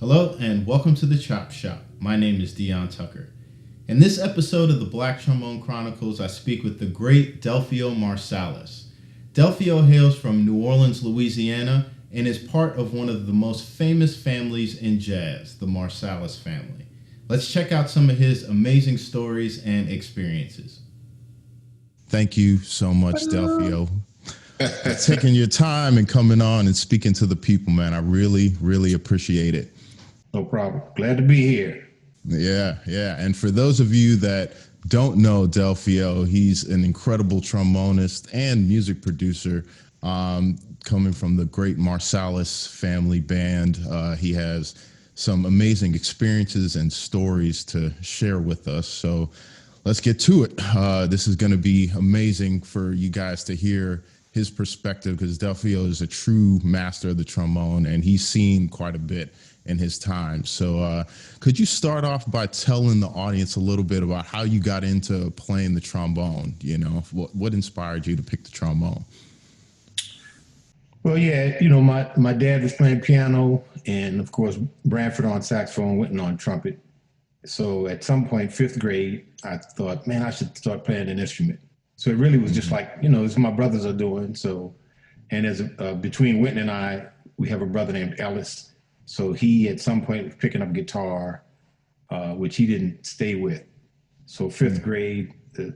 Hello and welcome to the Chop Shop. My name is Dion Tucker. In this episode of the Black Trombone Chronicles, I speak with the great Delfeayo Marsalis. Delfeayo hails from New Orleans, Louisiana, and is part of one of the most famous families in jazz, the Marsalis Family. Let's check out some of his amazing stories and experiences. Thank you so much, Delfeayo, for taking your time and coming on and speaking to the people, man. I really appreciate it. No problem. Glad to be here. Yeah. And for those of you that don't know Delfeayo, he's an incredible trombonist and music producer, coming from the great Marsalis Family band. He has some amazing experiences and stories to share with us. So let's get to it. This is going to be amazing for you guys to hear his perspective, because Delfeayo is a true master of the trombone and he's seen quite a bit in his time. So could you start off by telling the audience a little bit about how you got into playing the trombone? You know, what inspired you to pick the trombone? Well, yeah, my dad was playing piano and, of course, Branford on saxophone, Wynton on trumpet. So at some point, fifth grade, I thought, man, I should start playing an instrument. So it really was just like, it's what my brothers are doing. So, and between Wynton and I, we have a brother named Ellis. So he, at some point, was picking up guitar, which he didn't stay with. So fifth grade, the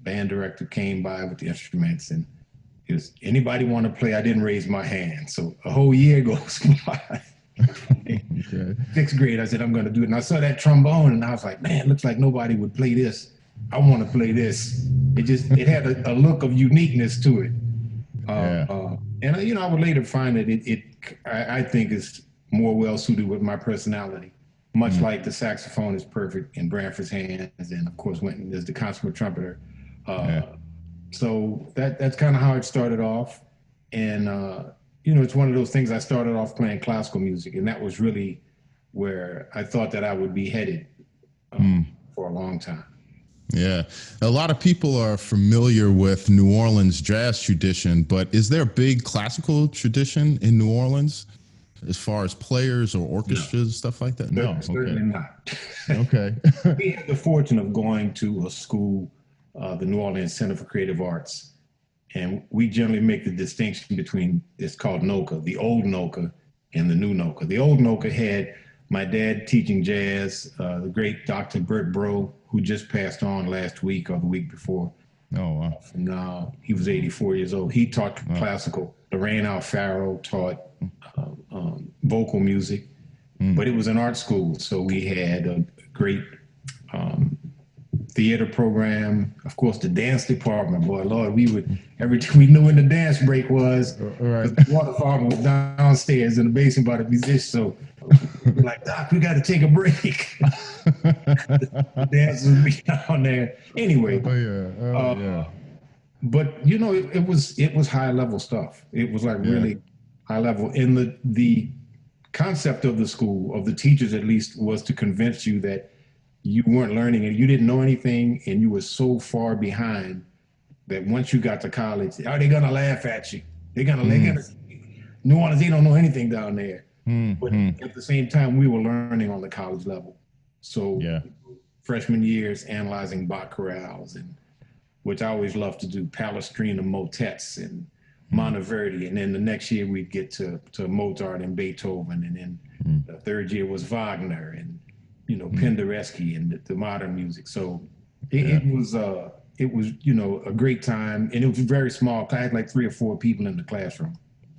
band director came by with the instruments and he was, anybody want to play? I didn't raise my hand. So a whole year goes by. Okay. Sixth grade, I said, I'm going to do it. And I saw that trombone and I was like, man, looks like nobody would play this. I want to play this. It had a look of uniqueness to it. And I would later find that I think is more well suited with my personality, much like the saxophone is perfect in Branford's hands, and of course Wynton is the consummate trumpeter. So that's kind of how it started off, and it's one of those things. I started off playing classical music, and that was really where I thought that I would be headed for a long time. Yeah. A lot of people are familiar with New Orleans jazz tradition, but is there a big classical tradition in New Orleans as far as players or orchestras, stuff like that? No, certainly not. Okay. We had the fortune of going to a school, the New Orleans Center for Creative Arts, and we generally make the distinction between, it's called NOCA, the old NOCA and the new NOCA. The old NOCA had my dad teaching jazz, the great Dr. Bert Bro, who just passed on last week or the week before. Oh, wow. And he was 84 years old. He taught classical. Lorraine Alfaro taught vocal music, but it was an art school. So we had a great theater program. Of course, the dance department, boy, Lord, we knew when the dance break was. Right. The water department was downstairs in the basement by the musicians. So we're like, Doc, we got to take a break. The dancers would be down there. Anyway. But it was high level stuff. It was like really high level. And the concept of the school, of the teachers at least, was to convince you that you weren't learning and you didn't know anything and you were so far behind that once you got to college, they're gonna laugh at you. They're gonna New Orleans, they don't know anything down there. But at the same time, we were learning on the college level. So freshman years, analyzing Bach chorales, and which I always loved to do, Palestrina motets and Monteverdi. And then the next year we'd get to Mozart and Beethoven. And then the third year was Wagner and, Penderecki and the modern music. So it was a great time. And it was very small. I had like 3 or 4 people in the classroom.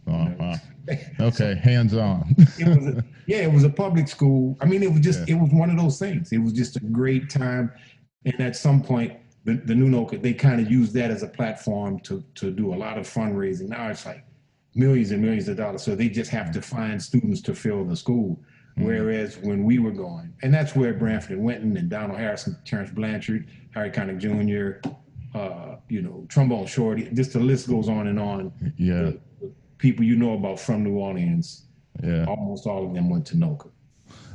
Oh, wow. Okay, hands-on. It was a public school. I mean, it was one of those things. It was just a great time. And at some point, the new NOCA, they kind of used that as a platform to do a lot of fundraising. Now it's like millions and millions of dollars. So they just have to find students to fill the school. Whereas when we were going, and that's where Branford and Wynton and Donald Harrison, Terrence Blanchard, Harry Connick Jr., Trombone Shorty, just the list goes on and on. Yeah. The people about from New Orleans, almost all of them went to NOCA.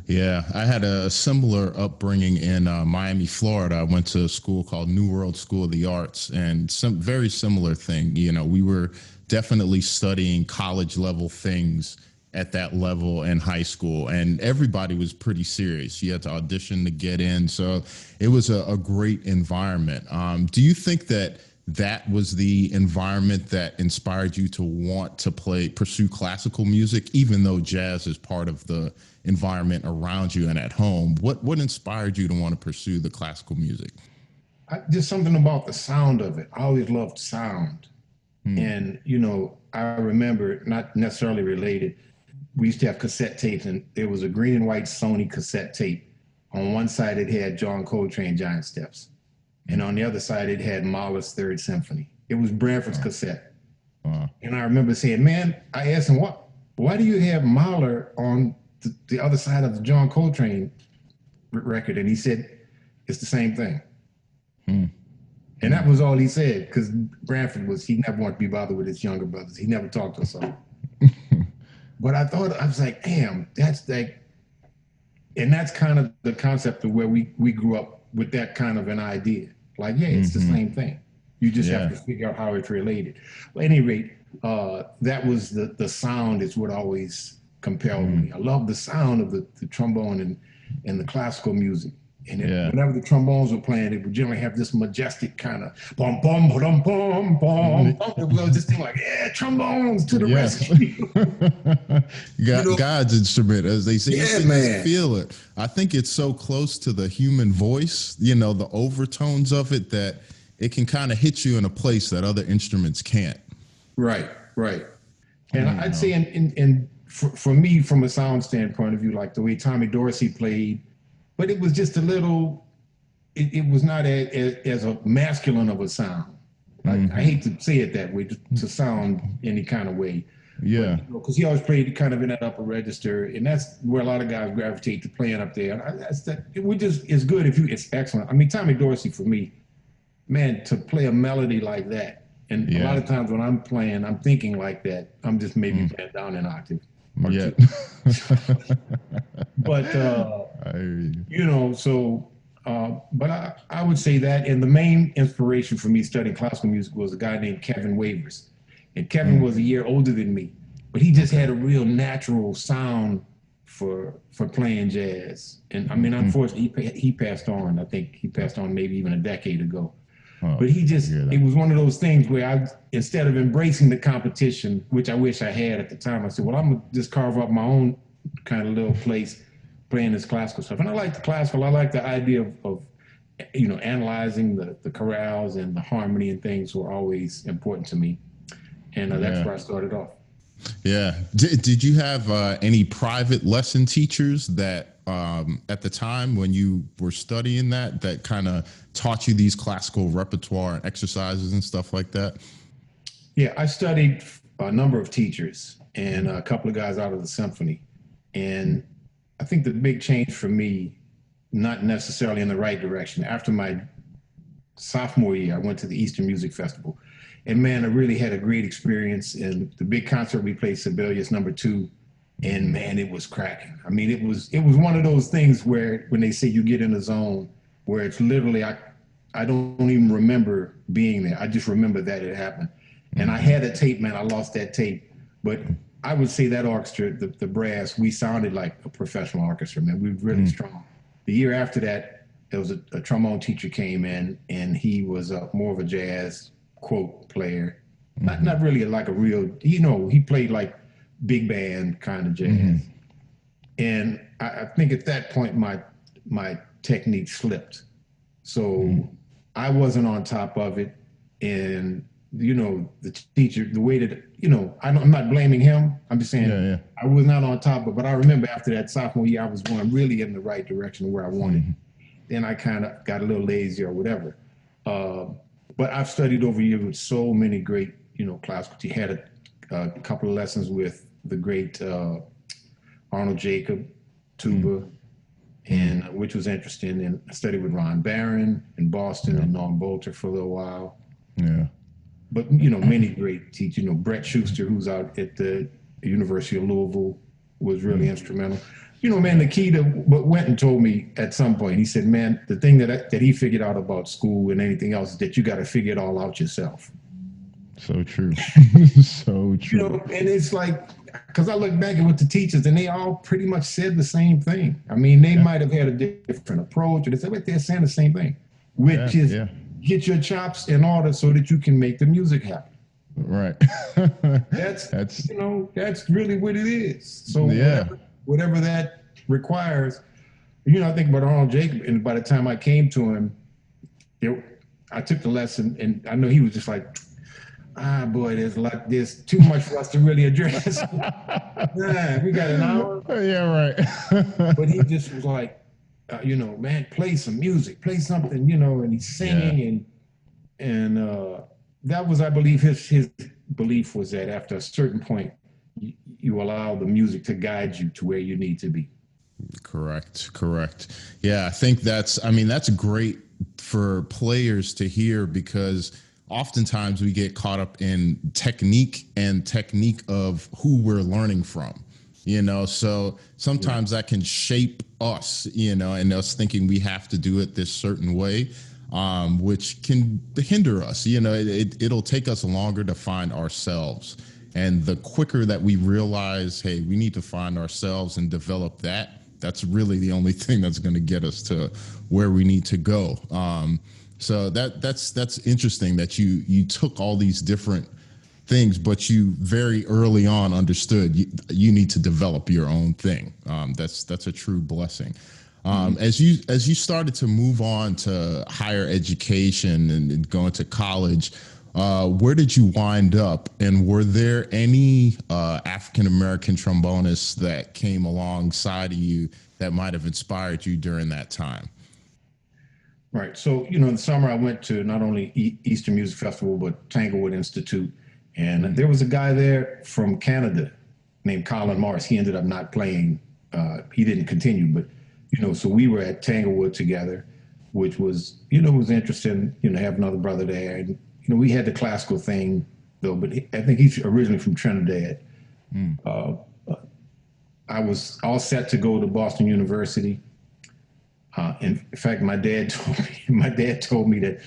Yeah, I had a similar upbringing in Miami, Florida. I went to a school called New World School of the Arts, and some very similar thing. We were definitely studying college level things at that level in high school, and everybody was pretty serious. You had to audition to get in, so it was a great environment. Do you think that that was the environment that inspired you to want to pursue classical music, even though jazz is part of the environment around you and at home? What inspired you to want to pursue the classical music? Just something about the sound of it. I always loved sound. And, I remember, not necessarily related, we used to have cassette tapes, and there was a green and white Sony cassette tape. On one side, it had John Coltrane, Giant Steps. And on the other side, it had Mahler's Third Symphony. It was Branford's cassette. And I remember saying, man, I asked him, why do you have Mahler on the other side of the John Coltrane record? And he said, it's the same thing. And that was all he said, because Branford he never wanted to be bothered with his younger brothers. He never talked to us all. But I was like, damn, that's like, and that's kind of the concept of where we grew up with that kind of an idea. Like, yeah, it's the same thing. You just have to figure out how it's related. But at any rate, that was the sound is what always compelled me. I love the sound of the trombone and the classical music. And whenever the trombones were playing, it would generally have this majestic kind of bum bum bum bum bum. It was this thing like, trombones to the rescue. God's instrument, as they say. Yeah, you man. Feel it. I think it's so close to the human voice, the overtones of it, that it can kind of hit you in a place that other instruments can't. Right. And I'd say, for me, from a sound standpoint of view, like the way Tommy Dorsey played. But it was just a little, it was not as a masculine of a sound. I hate to say it that way, to sound any kind of way. Yeah. Because he always played kind of in that upper register, and that's where a lot of guys gravitate to playing up there. It's good it's excellent. I mean, Tommy Dorsey, for me, man, to play a melody like that, and a lot of times when I'm playing, I'm thinking like that, I'm just maybe playing down an octave. Yeah. But, but I would say that, and the main inspiration for me studying classical music was a guy named Kevin Wavers. And Kevin was a year older than me, but he just had a real natural sound for playing jazz. And I mean, unfortunately, he passed on. I think he passed on maybe even a decade ago. But it was one of those things where instead of embracing the competition, which I wish I had at the time, I said, well, I'm going to just carve up my own kind of little place playing this classical stuff. And I like the classical. I like the idea of analyzing the chorales, and the harmony and things were always important to me. And that's where I started off. Yeah. Did you have any private lesson teachers that at the time when you were studying that kind of taught you these classical repertoire and exercises and stuff like that? Yeah, I studied a number of teachers and a couple of guys out of the symphony. And I think the big change for me, not necessarily in the right direction, after my sophomore year, I went to the Eastern Music Festival. And man, I really had a great experience. And the big concert we played, Sibelius #2, and man, it was cracking. I mean, it was one of those things where when they say you get in a zone where it's literally, I don't even remember being there. I just remember that it happened. And I had a tape, man, I lost that tape. But I would say that orchestra, the brass, we sounded like a professional orchestra, man. We were really strong. The year after that, there was a trombone teacher came in, and he was more of a jazz quote player. Not really like a real, he played like big band kind of jazz. And I think at that point, my technique slipped. So I wasn't on top of it. And, the teacher, the way that, I'm not blaming him. I'm just saying I was not on top of it. But I remember after that sophomore year, I was going really in the right direction where I wanted. Then I kind of got a little lazy or whatever. But I've studied over years with so many great, classical. He had a couple of lessons with the great Arnold Jacob, tuba, and which was interesting. And I studied with Ron Barron in Boston and Norm Bolter for a little while. Yeah. But, many great teachers, Brett Schuster, who's out at the University of Louisville, was really instrumental. Man, the key to what Wynton told me at some point, he said, man, the thing that he figured out about school and anything else is that you got to figure it all out yourself. So true. So You know, true. and it's like, because I look back at what the teachers, and they all pretty much said the same thing. I mean, they Yeah. might have had a different approach, or they said, but they're saying the same thing, which Yeah. is Yeah. get your chops in order so that you can make the music happen. Right. That's, That's that's really what it is. So yeah. whatever that requires, I think about Arnold Jacob, and by the time I came to him, I took the lesson, and I know he was just like, boy, there's too much for us to really address. We got an hour. Yeah, right. But he just was like, man, play some music, play something, and he's Yeah. singing, and that was, I believe, his belief was that after a certain point, you allow the music to guide you to where you need to be. Correct. Correct. Yeah, I think that's great for players to hear, because oftentimes we get caught up in technique of who we're learning from. So sometimes that can shape us, and us thinking we have to do it this certain way, which can hinder us. It'll take us longer to find ourselves. And the quicker that we realize, hey, we need to find ourselves and develop that's really the only thing that's going to get us to where we need to go. So that's interesting that you took all these different things, but you very early on understood you need to develop your own thing. That's a true blessing. As you started to move on to higher education and going to college, where did you wind up? And were there any African American trombonists that came alongside of you that might have inspired you during that time? Right. So, in the summer, I went to not only Eastern Music Festival, but Tanglewood Institute. And there was a guy there from Canada named Colin Morris. He ended up not playing. He didn't continue, but, so we were at Tanglewood together, which was, was interesting, have another brother there. And, we had the classical thing, though, but I think he's originally from Trinidad. I was all set to go to Boston University. In fact, my dad told me that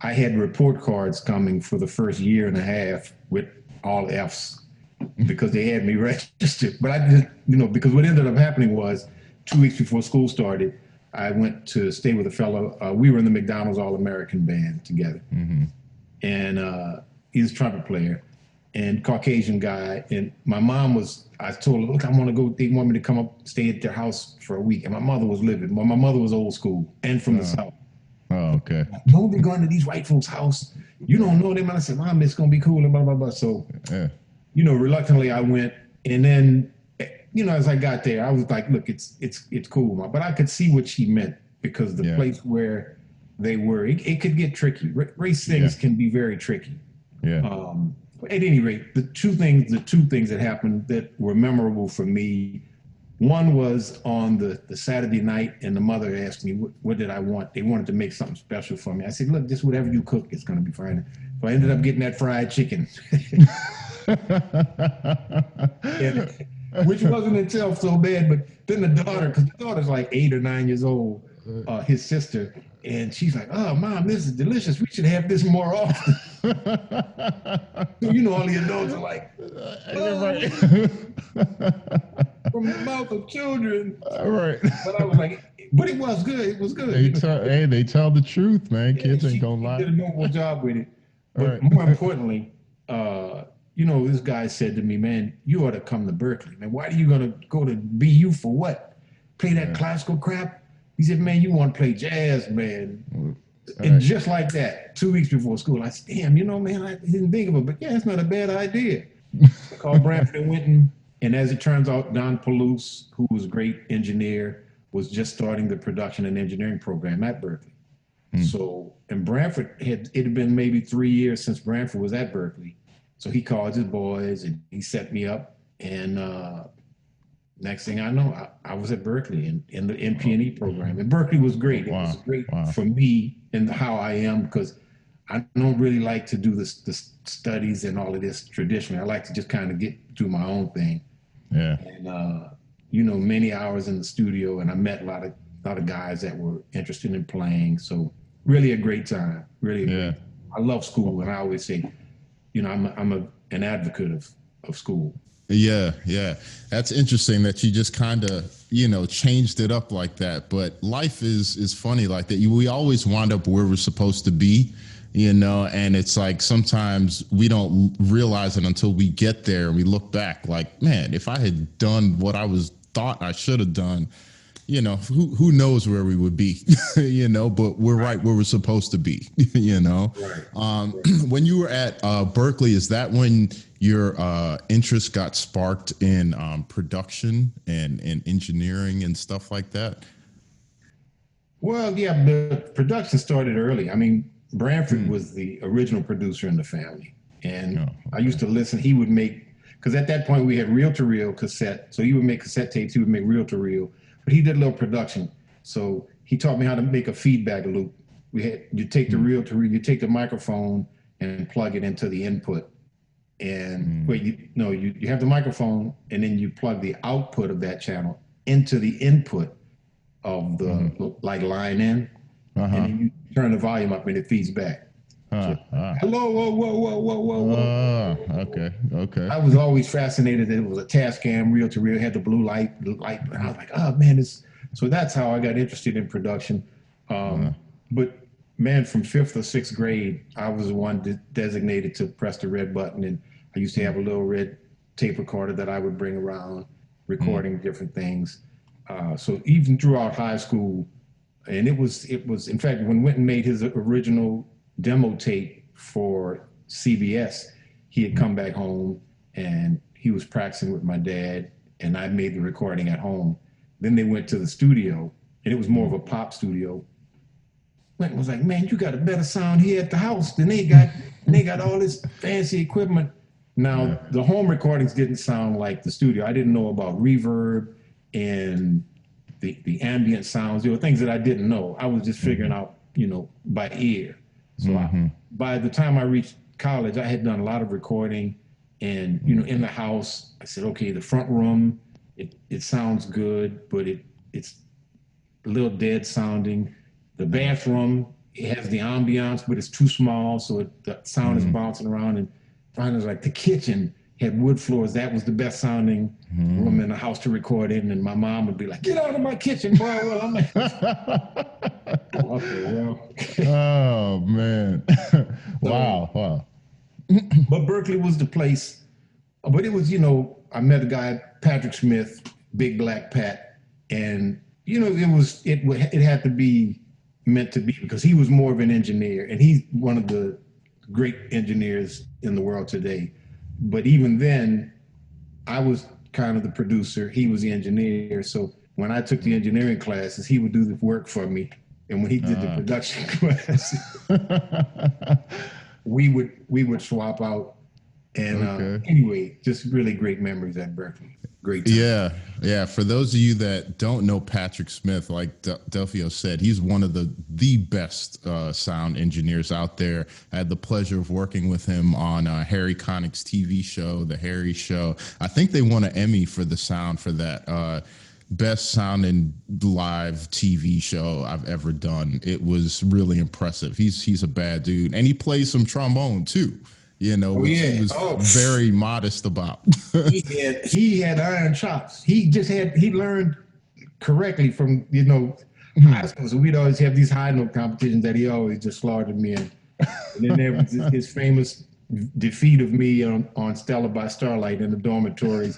I had report cards coming for the first year and a half with all F's because they had me registered. But I just, because what ended up happening was 2 weeks before school started, I went to stay with a fellow. We were in the McDonald's All-American band together. And he's a trumpet player and Caucasian guy. And my mom I told her, look, I want to go. They want me to come up, stay at their house for a week. And my mother was living. Well, my mother was old school and from the South. Oh, okay. Don't be going to these white folks' house. You don't know them. And I said, Mom, it's going to be cool and blah, blah, blah. So, reluctantly I went. And then, as I got there, I was like, look, it's cool, Mom. But I could see what she meant because the place where they were, it could get tricky. Race things can be very tricky. Yeah. At any rate, the two things that happened that were memorable for me, one was on the Saturday night, and the mother asked me, what did I want? They wanted to make something special for me. I said, look, just whatever you cook, it's going to be fine. So I ended up getting that fried chicken, which wasn't itself so bad. But then the daughter, because the daughter's like 8 or 9 years old, his sister, and she's like, oh, Mom, this is delicious. We should have this more often. So, all the adults are like, from the mouth of children. Right. But I was like, but it was good. It was good. They tell the truth, man. Kids ain't gonna lie. She did a noble job with it. But Right. more importantly, this guy said to me, man, you ought to come to Berklee. Man, why are you going to go to BU for what? Play that classical crap? He said, man, you want to play jazz, man. And just like that, 2 weeks before school, I said, damn, man, I didn't think of it. But yeah, it's not a bad idea. I called Branford and Wynton. And as it turns out, Don Palouse, who was a great engineer, was just starting the production and engineering program at Berklee. So, and Branford it had been maybe 3 years since Branford was at Berklee. So he called his boys and he set me up. And next thing I know, I was at Berklee in the MP&E program. And Berklee was great. It was great for me and how I am, because I don't really like to do the studies and all of this traditionally. I like to just kind of do my own thing. Yeah. And, many hours in the studio, and I met a lot of guys that were interested in playing. So really a great time. Really, I love school, and I always say, an advocate of school. Yeah, yeah. That's interesting that you just kind of, changed it up like that. But life is funny like that. We always wind up where we're supposed to be, and it's like sometimes we don't realize it until we get there and we look back like, man, if I had done what I was thought I should have done, who knows where we would be, but we're right where we're supposed to be, Right. When you were at Berklee, is that when your interest got sparked in production and engineering and stuff like that? Well, yeah, the production started early. I mean, Branford was the original producer in the family. And Oh, okay. I used to listen. He would make, because at that point we had reel to reel cassette. So he would make cassette tapes, he would make reel to reel, but he did a little production. So he taught me how to make a feedback loop. You take the reel to reel, you take the microphone and plug it into the input. And wait, you have the microphone and then you plug the output of that channel into the input of the like line in, and then you turn the volume up and it feeds back. So, hello, whoa, whoa, whoa, whoa, whoa, whoa. Okay. I was always fascinated that it was a Tascam reel to reel, had the blue light, and I was like, oh man, so that's how I got interested in production. But man, from 5th or 6th grade, I was the one designated to press the red button, and I used to have a little red tape recorder that I would bring around, recording different things. So even throughout high school, and it was in fact when Wynton made his original demo tape for CBS, he had come back home and he was practicing with my dad, and I made the recording at home. Then they went to the studio, and it was more of a pop studio. Wynton was like, "Man, you got a better sound here at the house than they got. And they got all this fancy equipment." Now, the home recordings didn't sound like the studio. I didn't know about reverb and the ambient sounds. There were things that I didn't know. I was just figuring out, by ear. So by the time I reached college, I had done a lot of recording, and in the house, I said, okay, the front room, it sounds good, but it's a little dead sounding. The bathroom, it has the ambiance, but it's too small, so the sound is bouncing around. And finally, it was like the kitchen had wood floors. That was the best sounding room in the house to record in. And my mom would be like, "Get out of my kitchen, boy." Well, I'm like, okay, well. Oh man. Wow. But Berklee was the place. But it was, I met a guy, Patrick Smith, Big Black Pat, and it had to be meant to be, because he was more of an engineer, and he's one of the great engineers in the world today. But even then, I was kind of the producer. He was the engineer. So when I took the engineering classes, he would do the work for me. And when he did the production class, we would swap out. And anyway, just really great memories at Berklee. Great time. Yeah. For those of you that don't know Patrick Smith, like Delfeayo said, he's one of the best sound engineers out there. I had the pleasure of working with him on Harry Connick's TV show, The Harry Show. I think they won an Emmy for the sound for that. Best sounding live TV show I've ever done. It was really impressive. He's a bad dude, and he plays some trombone too. Which he was very modest about. he had iron chops. He learned correctly from, high school. So we'd always have these high note competitions that he always just slaughtered me in. And then there was his famous defeat of me on Stella by Starlight in the dormitories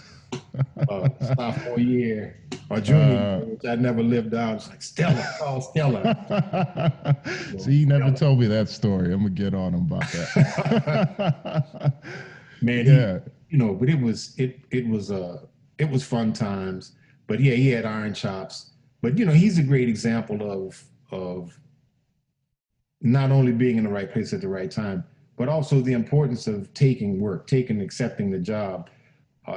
sophomore year or junior year, which I never lived out. It's like, Stella. See, he never told me that story. I'm gonna get on him about that. Man, but it was fun times. But yeah, he had iron chops. But he's a great example of not only being in the right place at the right time, but also the importance of accepting the job.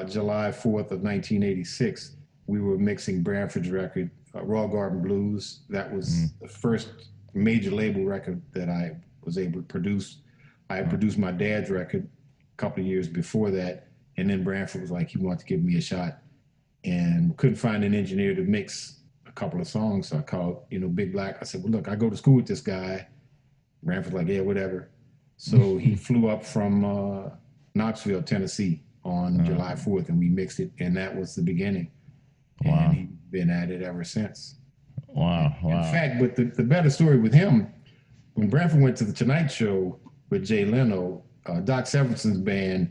July 4th of 1986, we were mixing Branford's record, Raw Garden Blues. That was the first major label record that I was able to produce. I had produced my dad's record a couple of years before that, and then Branford was like, he wanted to give me a shot, and couldn't find an engineer to mix a couple of songs. So I called, Big Black. I said, well, look, I go to school with this guy. Branford's like, yeah, whatever. So he flew up from Knoxville, Tennessee on July 4th, and we mixed it, and that was the beginning. Wow. And he's been at it ever since. Wow. In fact, but the better story with him, when Branford went to the Tonight Show with Jay Leno, Doc Severinsen's band,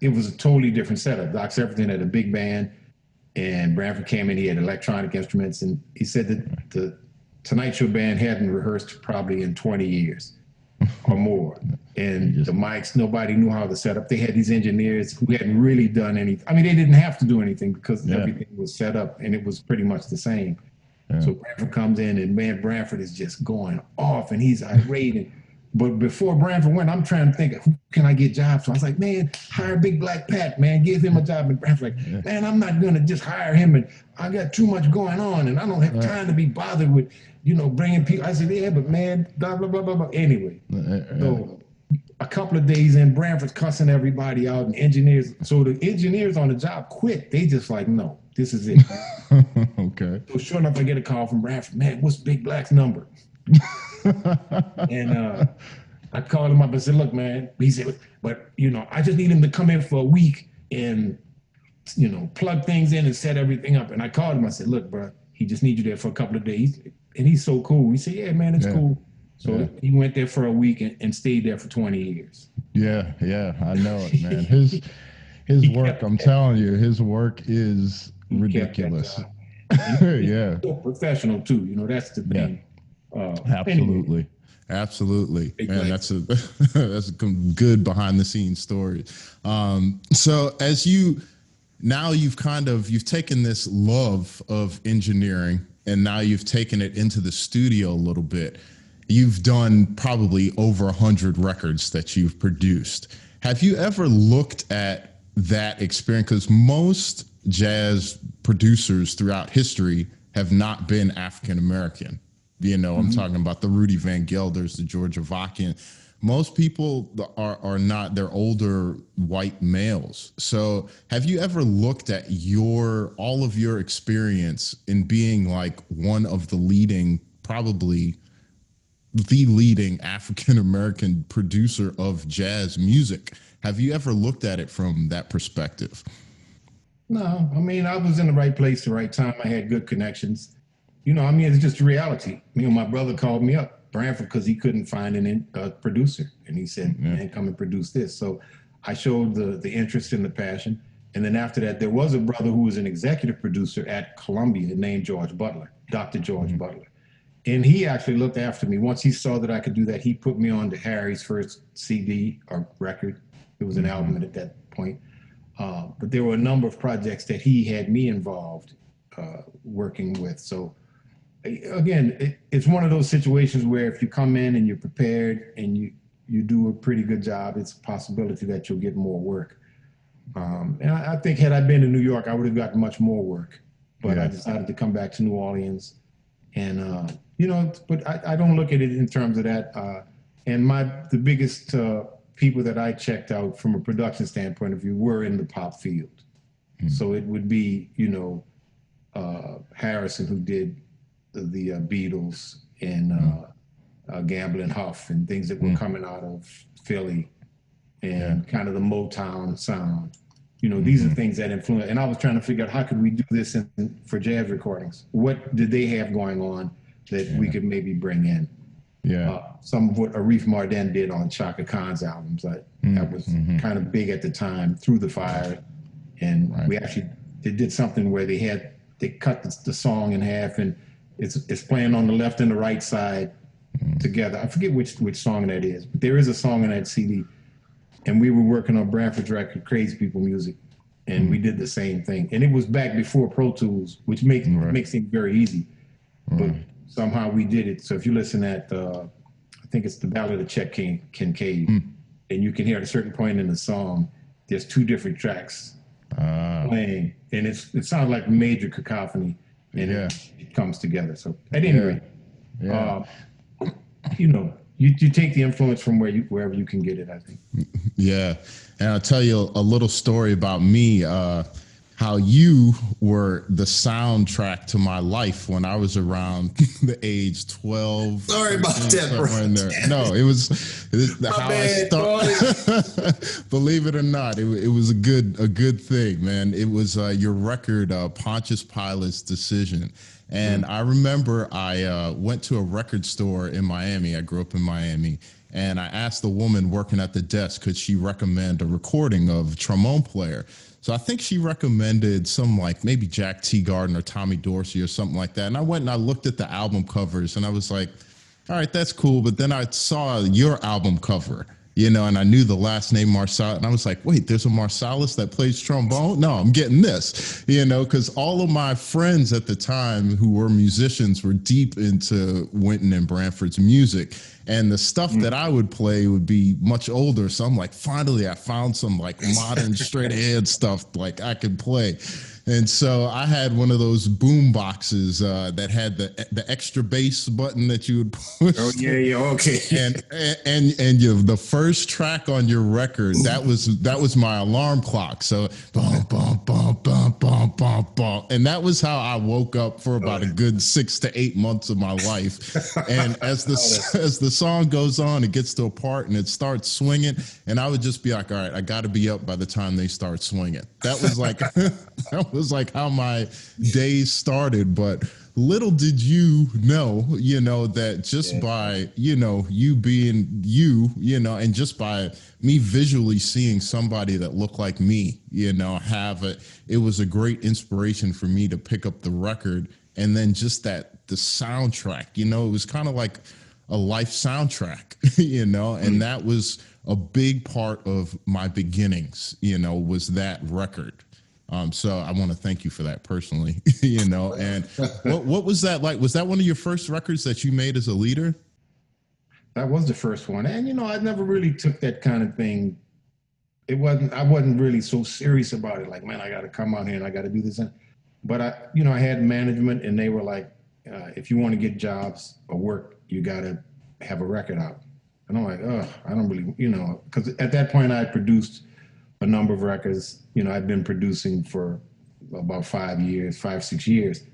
it was a totally different setup. Doc Severinsen had a big band, and Branford came in, he had electronic instruments, and he said that the Tonight Show band hadn't rehearsed probably in 20 years or more. And the mics, nobody knew how to set up. They had these engineers who hadn't really done anything. I mean, they didn't have to do anything because everything was set up and it was pretty much the same. Yeah. So Branford comes in and man, Branford is just going off and he's irate. But before Branford went, I'm trying to think, who can I get jobs for? I was like, man, hire Big Black Pat, man, give him a job. And Branford like, man, I'm not going to just hire him. And I got too much going on and I don't have time to be bothered with, bringing people. I said, yeah, but man, blah, blah, blah, blah, blah. Anyway, so a couple of days in, Branford's cussing everybody out and engineers. So the engineers on the job quit. They just like, no, this is it. Okay. So sure enough, I get a call from Branford, man, what's Big Black's number? And I called him up and said, look, man, he said, but, I just need him to come in for a week and, plug things in and set everything up. And I called him. I said, look, bro, he just needs you there for a couple of days. And he's so cool. He said, yeah, man, it's cool. So he went there for a week and stayed there for 20 years. Yeah, I know it, man. His work, I'm telling you, his work is ridiculous. Yeah. So professional too, that's the thing. Absolutely. Anyway. Absolutely. Man, that's a good behind the scenes story. So as you've taken this love of engineering and now you've taken it into the studio a little bit. You've done probably over 100 records that you've produced. Have you ever looked at that experience? Because most jazz producers throughout history have not been African-American. I'm talking about the Rudy Van Gelders, the George Avakian. Most people are not, they're older white males. So have you ever looked at all of your experience in being like one of the leading, probably the leading African-American producer of jazz music? Have you ever looked at it from that perspective? No, I mean, I was in the right place at the right time. I had good connections. It's just reality. My brother called me up, Branford, because he couldn't find a producer. And he said, man, come and produce this. So I showed the interest and the passion. And then after that, there was a brother who was an executive producer at Columbia named George Butler, Dr. George Butler. And he actually looked after me. Once he saw that I could do that, he put me on to Harry's first CD or record. It was an album at that point. But there were a number of projects that he had me involved working with. So again, it's one of those situations where if you come in and you're prepared and you do a pretty good job, it's a possibility that you'll get more work. And I think had I been in New York, I would have gotten much more work. But I decided to come back to New Orleans. And, but I don't look at it in terms of that. And the biggest people that I checked out from a production standpoint of view were in the pop field. So it would be, Harrison, who did the Beatles and Gamble & Huff and things that were coming out of Philly and kind of the Motown sound. These are things that influence. And I was trying to figure out how could we do this for jazz recordings? What did they have going on that we could maybe bring in? Some of what Arif Mardin did on Chaka Khan's albums. That was kind of big at the time, Through the Fire. And they did something where they cut the song in half and it's playing on the left and the right side together. I forget which song that is, but there is a song on that CD. And we were working on Branford's record, Crazy People Music, and we did the same thing. And it was back before Pro Tools, which makes things very easy. But somehow we did it. So if you listen at, I think it's the Ballad of Chet Kincaid, and you can hear at a certain point in the song, there's two different tracks playing, and it sounds like major cacophony, and it comes together. So at any rate, you take the influence from wherever you can get it, I think. Yeah. And I'll tell you a little story about me. how you were the soundtrack to my life when I was around the age 12. Sorry about that, somewhere in there. No, it was how I start. Believe it or not, it was a good thing, man. It was your record, Pontius Pilate's Decision. And I remember I went to a record store in Miami. I grew up in Miami. And I asked the woman working at the desk, could she recommend a recording of Trombone Player? So I think she recommended some like maybe Jack Teagarden or Tommy Dorsey or something like that. And I went and I looked at the album covers and I was like, all right, that's cool. But then I saw your album cover, and I knew the last name Marsalis. And I was like, wait, there's a Marsalis that plays trombone? No, I'm getting this, because all of my friends at the time who were musicians were deep into Wynton and Branford's music. And the stuff that I would play would be much older. So I'm like, finally, I found some like modern straight ahead stuff like I could play. And so I had one of those boom boxes that had the extra bass button that you would push. Oh yeah, okay. And the first track on your record, that was my alarm clock. So bum bum bum bum bum bum bum, and that was how I woke up for about a good 6 to 8 months of my life. And as the song goes on, it gets to a part and it starts swinging, and I would just be like, all right, I got to be up by the time they start swinging. That was like that was like how my days started. But little did you know, that just by, you being you, and just by me visually seeing somebody that looked like me, it was a great inspiration for me to pick up the record. And then just the soundtrack, it was kind of like a life soundtrack, and that was a big part of my beginnings, was that record. So I want to thank you for that personally, and what was that like? Was that one of your first records that you made as a leader? That was the first one. And, I never really took that kind of thing. I wasn't really so serious about it. Like, man, I got to come out here and I got to do this. But I had management and they were like, if you want to get jobs or work, you got to have a record out. And I'm like, oh, I don't really, because at that point I had produced a number of records. I'd been producing for about 5 years, 6 years.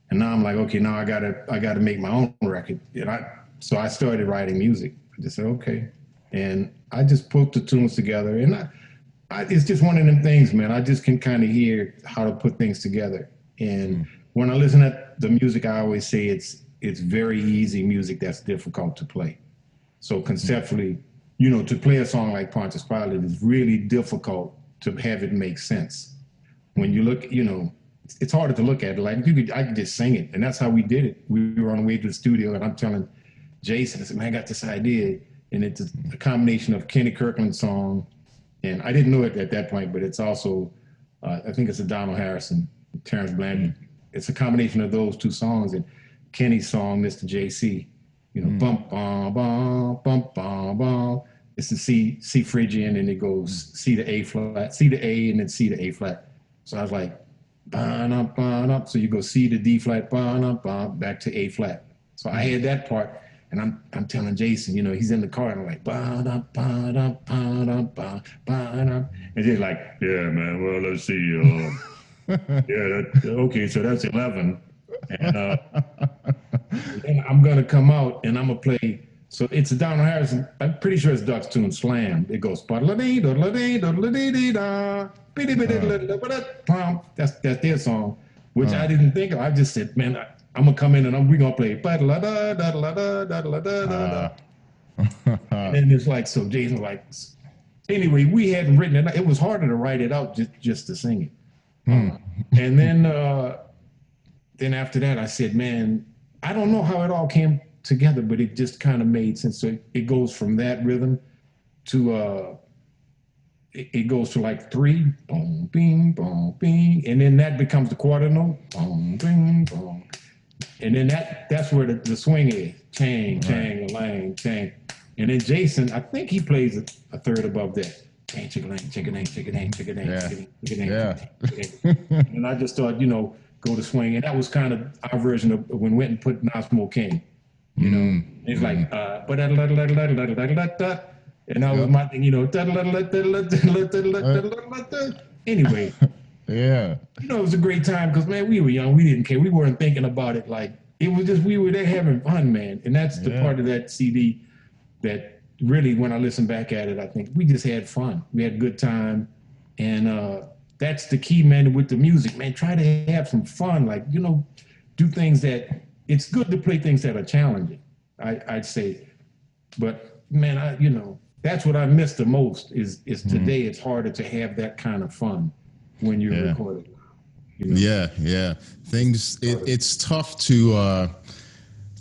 And now I'm like, okay, now I gotta make my own record. So I started writing music. I just said, okay. And I just put the tunes together. And it's just one of them things, man. I just can kind of hear how to put things together. And when I listen to the music, I always say it's very easy music that's difficult to play. So conceptually, to play a song like Pontius Pilate is really difficult to have it make sense. When you look, it's harder to look at it. Like I could just sing it, and that's how we did it. We were on the way to the studio, and I'm telling Jason, I said, man, I got this idea, and it's a combination of Kenny Kirkland's song, and I didn't know it at that point, but it's also, I think it's a Donald Harrison, Terrence Blanchard. It's a combination of those two songs, and Kenny's song, Mr. JC, bump, bum, bum, bump, bum, bum. It's the C Phrygian, and it goes C to A flat, C to A, and then C to A flat. So I was like, ba-dum, ba-dum. So you go C to D flat, ba-dum, ba-dum, back to A flat. So I had that part, and I'm telling Jason, he's in the car, and I'm like, ba-dum, ba-dum, ba-dum, ba-dum, ba-dum. And he's like, yeah, man, well, let's see. Okay, so that's 11. And then I'm going to come out, and I'm going to play. So it's a Donald Harrison. I'm pretty sure it's Duck's tune, Slam. It goes, that's their song, which I didn't think of. I just said, man, I'm going to come in and we're going to play. And then it's like, so Jason's like, anyway, we hadn't written it. It was harder to write it out just to sing it. And then after that, I said, man, I don't know how it all came together, but it just kind of made sense. So it goes from that rhythm to it goes to like 3, boom, bing, boom, bing, and then that becomes the quarter note, boom, bing, boom, and then that's where the swing is, chang, chang, lang, chang, and then Jason, I think he plays a third above that, chang, chicka-lang, chicka-lang, chicka-lang, chicka-lang, chicka-lang, chicka-lang, and I just thought, go to swing, and that was kind of our version of when Wynton put Nas Mo King. It's like, and that was my thing, anyway. Yeah. You know, it was a great time because, man, we were young. We didn't care. We weren't thinking about it. Like, it was just, we were there having fun, man. And that's the Yeah. part of that CD that really, when I listen back at it, I think we just had fun. We had a good time. And that's the key, man, with the music, man. Try to have some fun. Like, you know, do things that, it's good to play things that are challenging, I'd say. But, man, you know, that's what I miss the most is today it's harder to have that kind of fun when you're Yeah. recording. You know, Yeah. Yeah. Things, it's tough to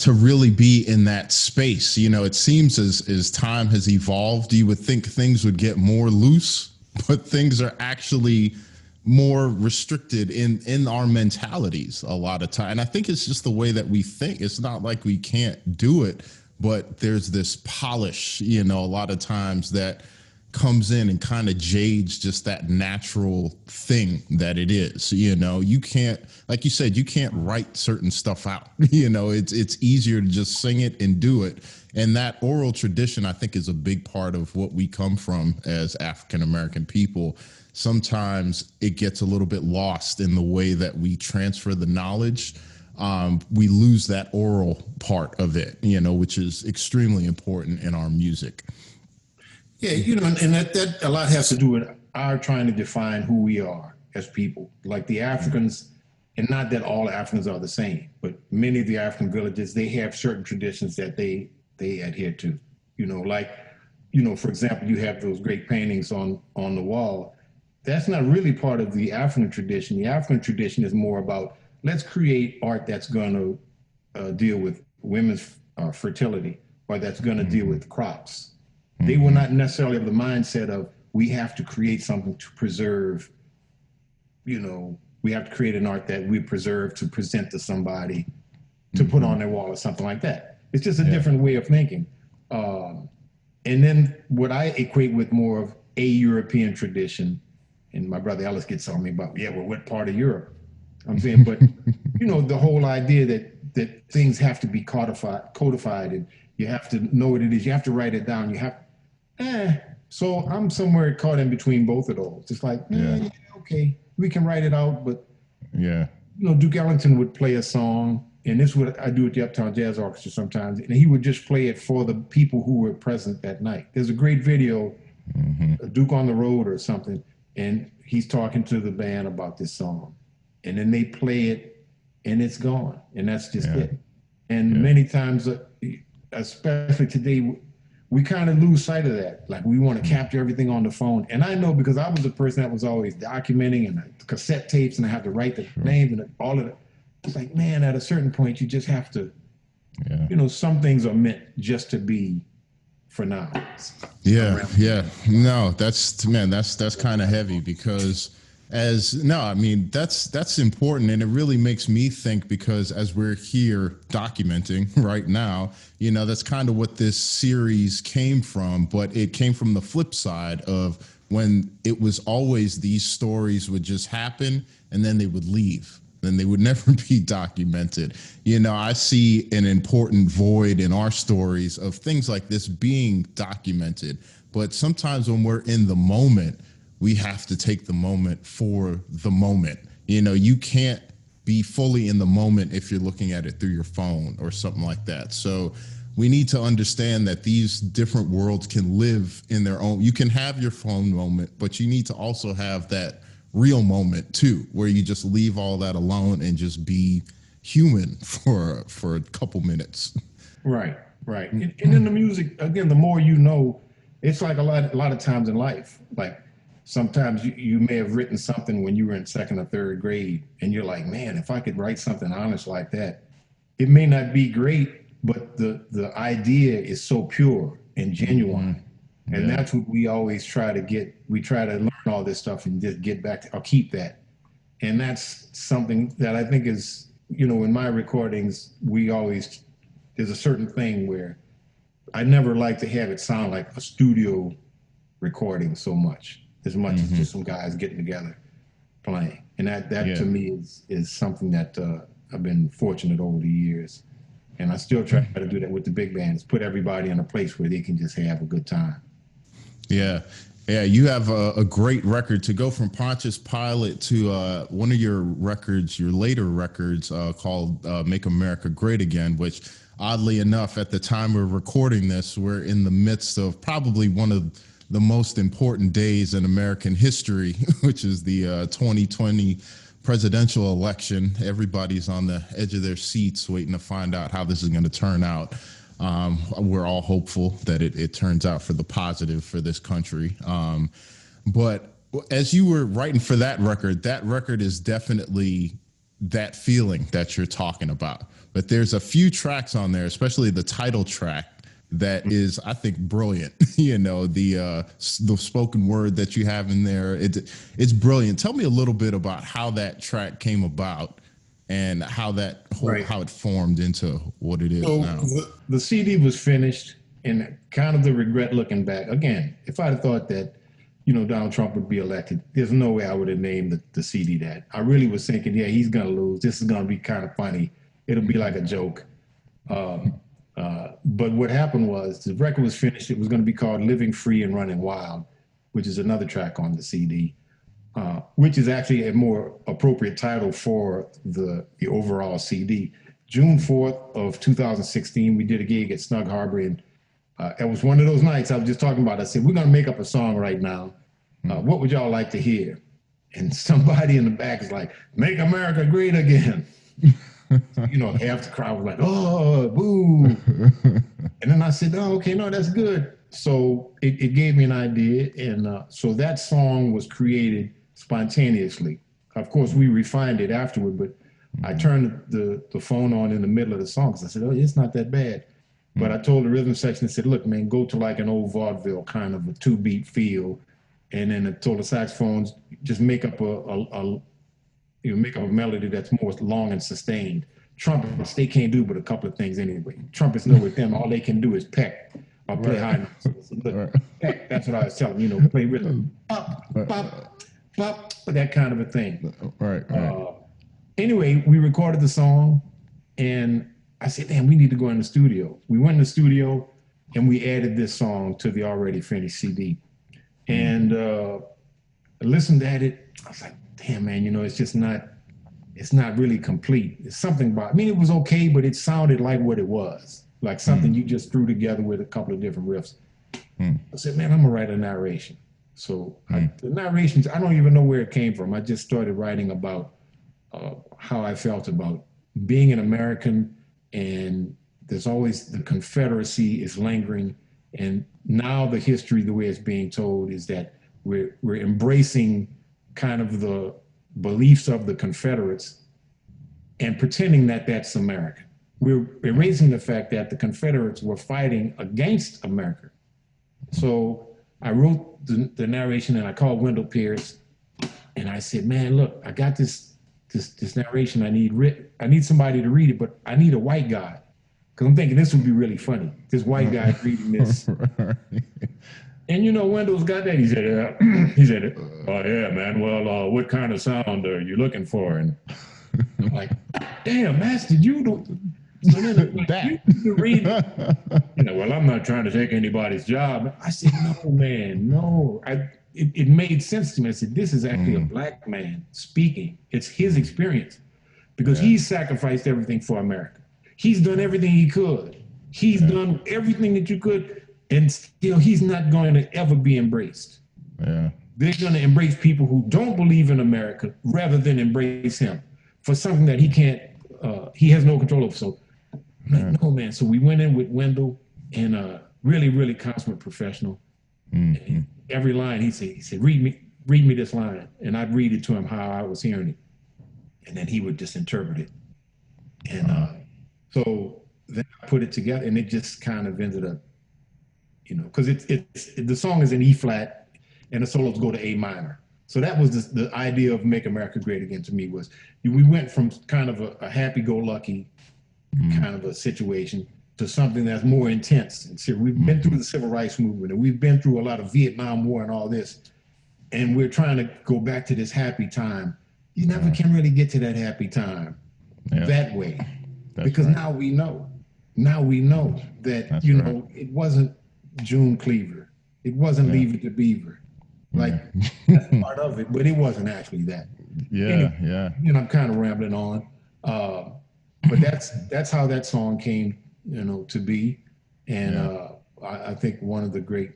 really be in that space. You know, it seems as time has evolved, you would think things would get more loose, but things are actually more restricted in our mentalities a lot of time. And I think it's just the way that we think. It's not like we can't do it, but there's this polish, you know, a lot of times that comes in and kind of jades just that natural thing that it is. You know, you can't, like you said, you can't write certain stuff out. You know, it's easier to just sing it and do it. And that oral tradition, I think, is a big part of what we come from as African American people. Sometimes it gets a little bit lost in the way that we transfer the knowledge. We lose that oral part of it, you know, which is extremely important in our music. yeah, you know, and that a lot has to do with our trying to define who we are as people. Like the Africans, and not that all Africans are the same, but many of the African villages, they have certain traditions that they adhere to. You know, like, you know, for example, you have those great paintings on the wall. That's not really part of the African tradition. The African tradition is more about let's create art that's going to deal with women's fertility, or that's going to deal with crops. They were not necessarily of the mindset of we have to create something to preserve, you know, we have to create an art that we preserve to present to somebody to put on their wall or something like that. It's just a different way of thinking. And then what I equate with more of a European tradition, and my brother Ellis gets on me about, yeah, well, what part of Europe? I'm saying, but you know, the whole idea that things have to be codified, and you have to know what it is. You have to write it down. You have, so I'm somewhere caught in between both of those. It's like, yeah, okay, we can write it out, but Yeah. you know, Duke Ellington would play a song, and this is what I do at the Uptown Jazz Orchestra sometimes, and he would just play it for the people who were present that night. There's a great video, Duke on the Road or something, and he's talking to the band about this song, and then they play it, and it's gone, and that's just it. And many times, especially today, we kind of lose sight of that. Like we want to capture everything on the phone. And I know because I was a person that was always documenting and cassette tapes, and I have to write the names and all of it. It's like, man, at a certain point, you just have to, you know, some things are meant just to be for now. Yeah, yeah. No, that's kind of heavy because I mean, that's important, and it really makes me think because as we're here documenting right now, you know, that's kind of what this series came from, but it came from the flip side of when it was always these stories would just happen and then they would leave. Then they would never be documented. You know, I see an important void in our stories of things like this being documented. But sometimes when we're in the moment, we have to take the moment for the moment. You know, you can't be fully in the moment if you're looking at it through your phone or something like that. So we need to understand that these different worlds can live in their own. You can have your phone moment, but you need to also have that real moment too, where you just leave all that alone and just be human for a couple minutes. Right, right. And then the music, again, the more you know, it's like a lot of times in life. Like sometimes you may have written something when you were in second or third grade, and you're like, man, if I could write something honest like that, it may not be great, but the idea is so pure and genuine. And that's what we always try to get. We try to learn all this stuff and just get back to, or keep that. And that's something that I think is, you know, in my recordings, there's a certain thing where I never like to have it sound like a studio recording so much as as just some guys getting together playing. And that to me is something that I've been fortunate over the years. And I still try to do that with the big bands, put everybody in a place where they can just have a good time. Yeah. Yeah, you have a great record to go from Pontius Pilate to one of your records, your later records called Make America Great Again, which oddly enough, at the time we're recording this, we're in the midst of probably one of the most important days in American history, which is the 2020 presidential election. Everybody's on the edge of their seats waiting to find out how this is going to turn out. We're all hopeful that it turns out for the positive for this country. But as you were writing for that record is definitely that feeling that you're talking about. But there's a few tracks on there, especially the title track, that is, I think, brilliant. You know, the spoken word that you have in there, it's brilliant. Tell me a little bit about how that track came about and how that how it formed into what it is now. The CD was finished, and kind of the regret looking back. Again, if I'd have thought that, Donald Trump would be elected, there's no way I would have named the CD that. I really was thinking, yeah, he's going to lose. This is going to be kind of funny. It'll be like a joke. But what happened was the record was finished. It was going to be called Living Free and Running Wild, which is another track on the CD. Which is actually a more appropriate title for the overall CD. June 4th of 2016, we did a gig at Snug Harbor, and it was one of those nights I was just talking about. I said, we're going to make up a song right now. What would y'all like to hear? And somebody in the back is like, Make America Great Again. Half the crowd was like, oh, boo. And then I said, oh, okay, no, that's good. So it gave me an idea, and so that song was created spontaneously. Of course, we refined it afterward, but I turned the phone on in the middle of the song because I said, oh, it's not that bad. But I told the rhythm section, I said, look, man, go to like an old vaudeville kind of a 2-beat feel. And then I told the saxophones, just make up a melody that's more long and sustained. Trumpets, they can't do but a couple of things anyway. Trumpets know with them, all they can do is peck or play high notes. So look, peck, that's what I was telling them, play rhythm. Pop, pop, pop, that kind of a thing. Right. Anyway, we recorded the song, and I said, damn, we need to go in the studio. We went in the studio, and we added this song to the already finished CD. And I listened at it. I was like, damn, man, it's not really complete. It's something about, it was okay, but it sounded like what it was, like something you just threw together with a couple of different riffs. I said, man, I'm gonna write a narration. So the narrations, I don't even know where it came from. I just started writing about how I felt about being an American, and there's always the Confederacy is lingering. And now the history, the way it's being told, is that we're embracing kind of the beliefs of the Confederates and pretending that that's America. We're erasing the fact that the Confederates were fighting against America. So I wrote the narration, and I called Wendell Pierce, and I said, man, look, I got this narration I need somebody to read it, but I need a white guy. Because I'm thinking this would be really funny. This white guy reading this. And Wendell's got that. He said, oh yeah, man. Well, what kind of sound are you looking for? And I'm like, damn, Master, you do that. You read. Well, I'm not trying to take anybody's job. I said, no, man, no. It made sense to me. I said, this is actually a black man speaking. It's his experience, because he sacrificed everything for America. He's done everything he could. He's done everything that you could, and still he's not going to ever be embraced. Yeah. They're going to embrace people who don't believe in America rather than embrace him for something that he can't, he has no control over. So, no, man. So we went in with Wendell, and really, really consummate professional. And every line he said, read me this line. And I'd read it to him how I was hearing it. And then he would just interpret it. And so then I put it together, and it just kind of ended up, because the song is in E flat, and the solos go to A minor. So that was the idea of Make America Great Again to me, was we went from kind of a happy-go-lucky kind of a situation to something that's more intense. And so we've been through the civil rights movement, and we've been through a lot of Vietnam War and all this, and we're trying to go back to this happy time. You never can really get to that happy time that way. Because now we know. Now we know that, it wasn't June Cleaver. It wasn't Leave It to Beaver. Like Yeah. that's part of it, but it wasn't actually that. Yeah. Anyway, Yeah. I'm kind of rambling on, but that's how that song came, to be, and Yeah. I think one of the great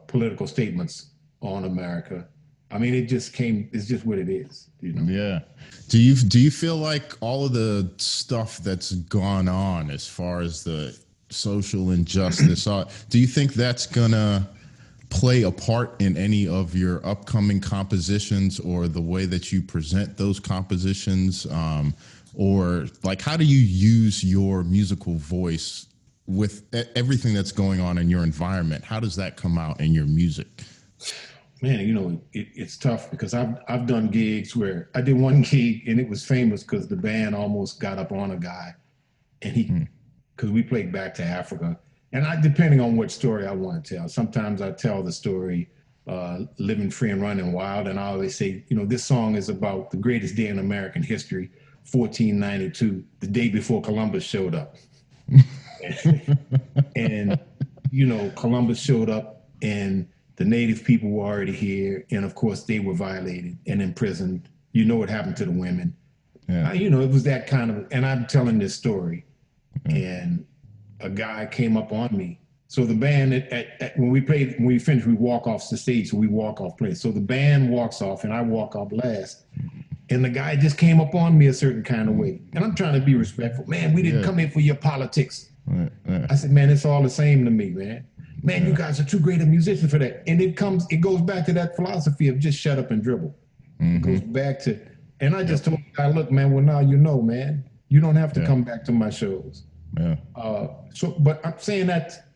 political statements on America. I mean, it just came. It's just what it is. Yeah. Do you feel like all of the stuff that's gone on as far as the social injustice, do you think that's gonna play a part in any of your upcoming compositions or the way that you present those compositions? Or like, how do you use your musical voice with everything that's going on in your environment? How does that come out in your music? Man, it's tough because I've done gigs where I did one gig and it was famous because the band almost got up on a guy, and because we played Back to Africa, and depending on what story I want to tell. Sometimes I tell the story, living free and running wild, and I always say, this song is about the greatest day in American history, 1492, the day before Columbus showed up, and Columbus showed up and the native people were already here, and of course they were violated and imprisoned. You know what happened to the women. Yeah. It was that kind of, and I'm telling this story, and a guy came up on me. So the band, when we finished, we walk off the stage, so we walk off place. So the band walks off, and I walk off last. And the guy just came up on me a certain kind of way. And I'm trying to be respectful. Man, we didn't come here for your politics. I said, man, it's all the same to me, man. Man, you guys are too great a musician for that. And it goes back to that philosophy of just shut up and dribble. It goes back to, and I just told the guy, look, man, well, now man. You don't have to come back to my shows. Yeah. But I'm saying that,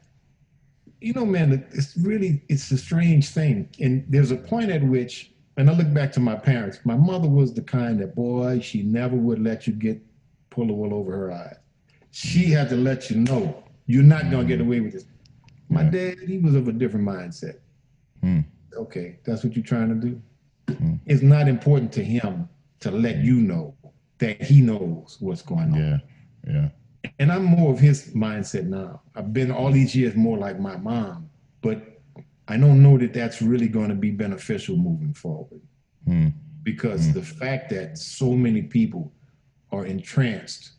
man, it's a strange thing. And there's a point at which, and I look back to my parents, my mother was the kind that, boy, she never would let you pull the wool over her eyes. She had to let you know, you're not going to get away with this. My dad, he was of a different mindset. Okay, that's what you're trying to do. It's not important to him to let you know that he knows what's going on. Yeah. And I'm more of his mindset now. I've been all these years more like my mom, but I don't know that that's really going to be beneficial moving forward. Because the fact that so many people are entranced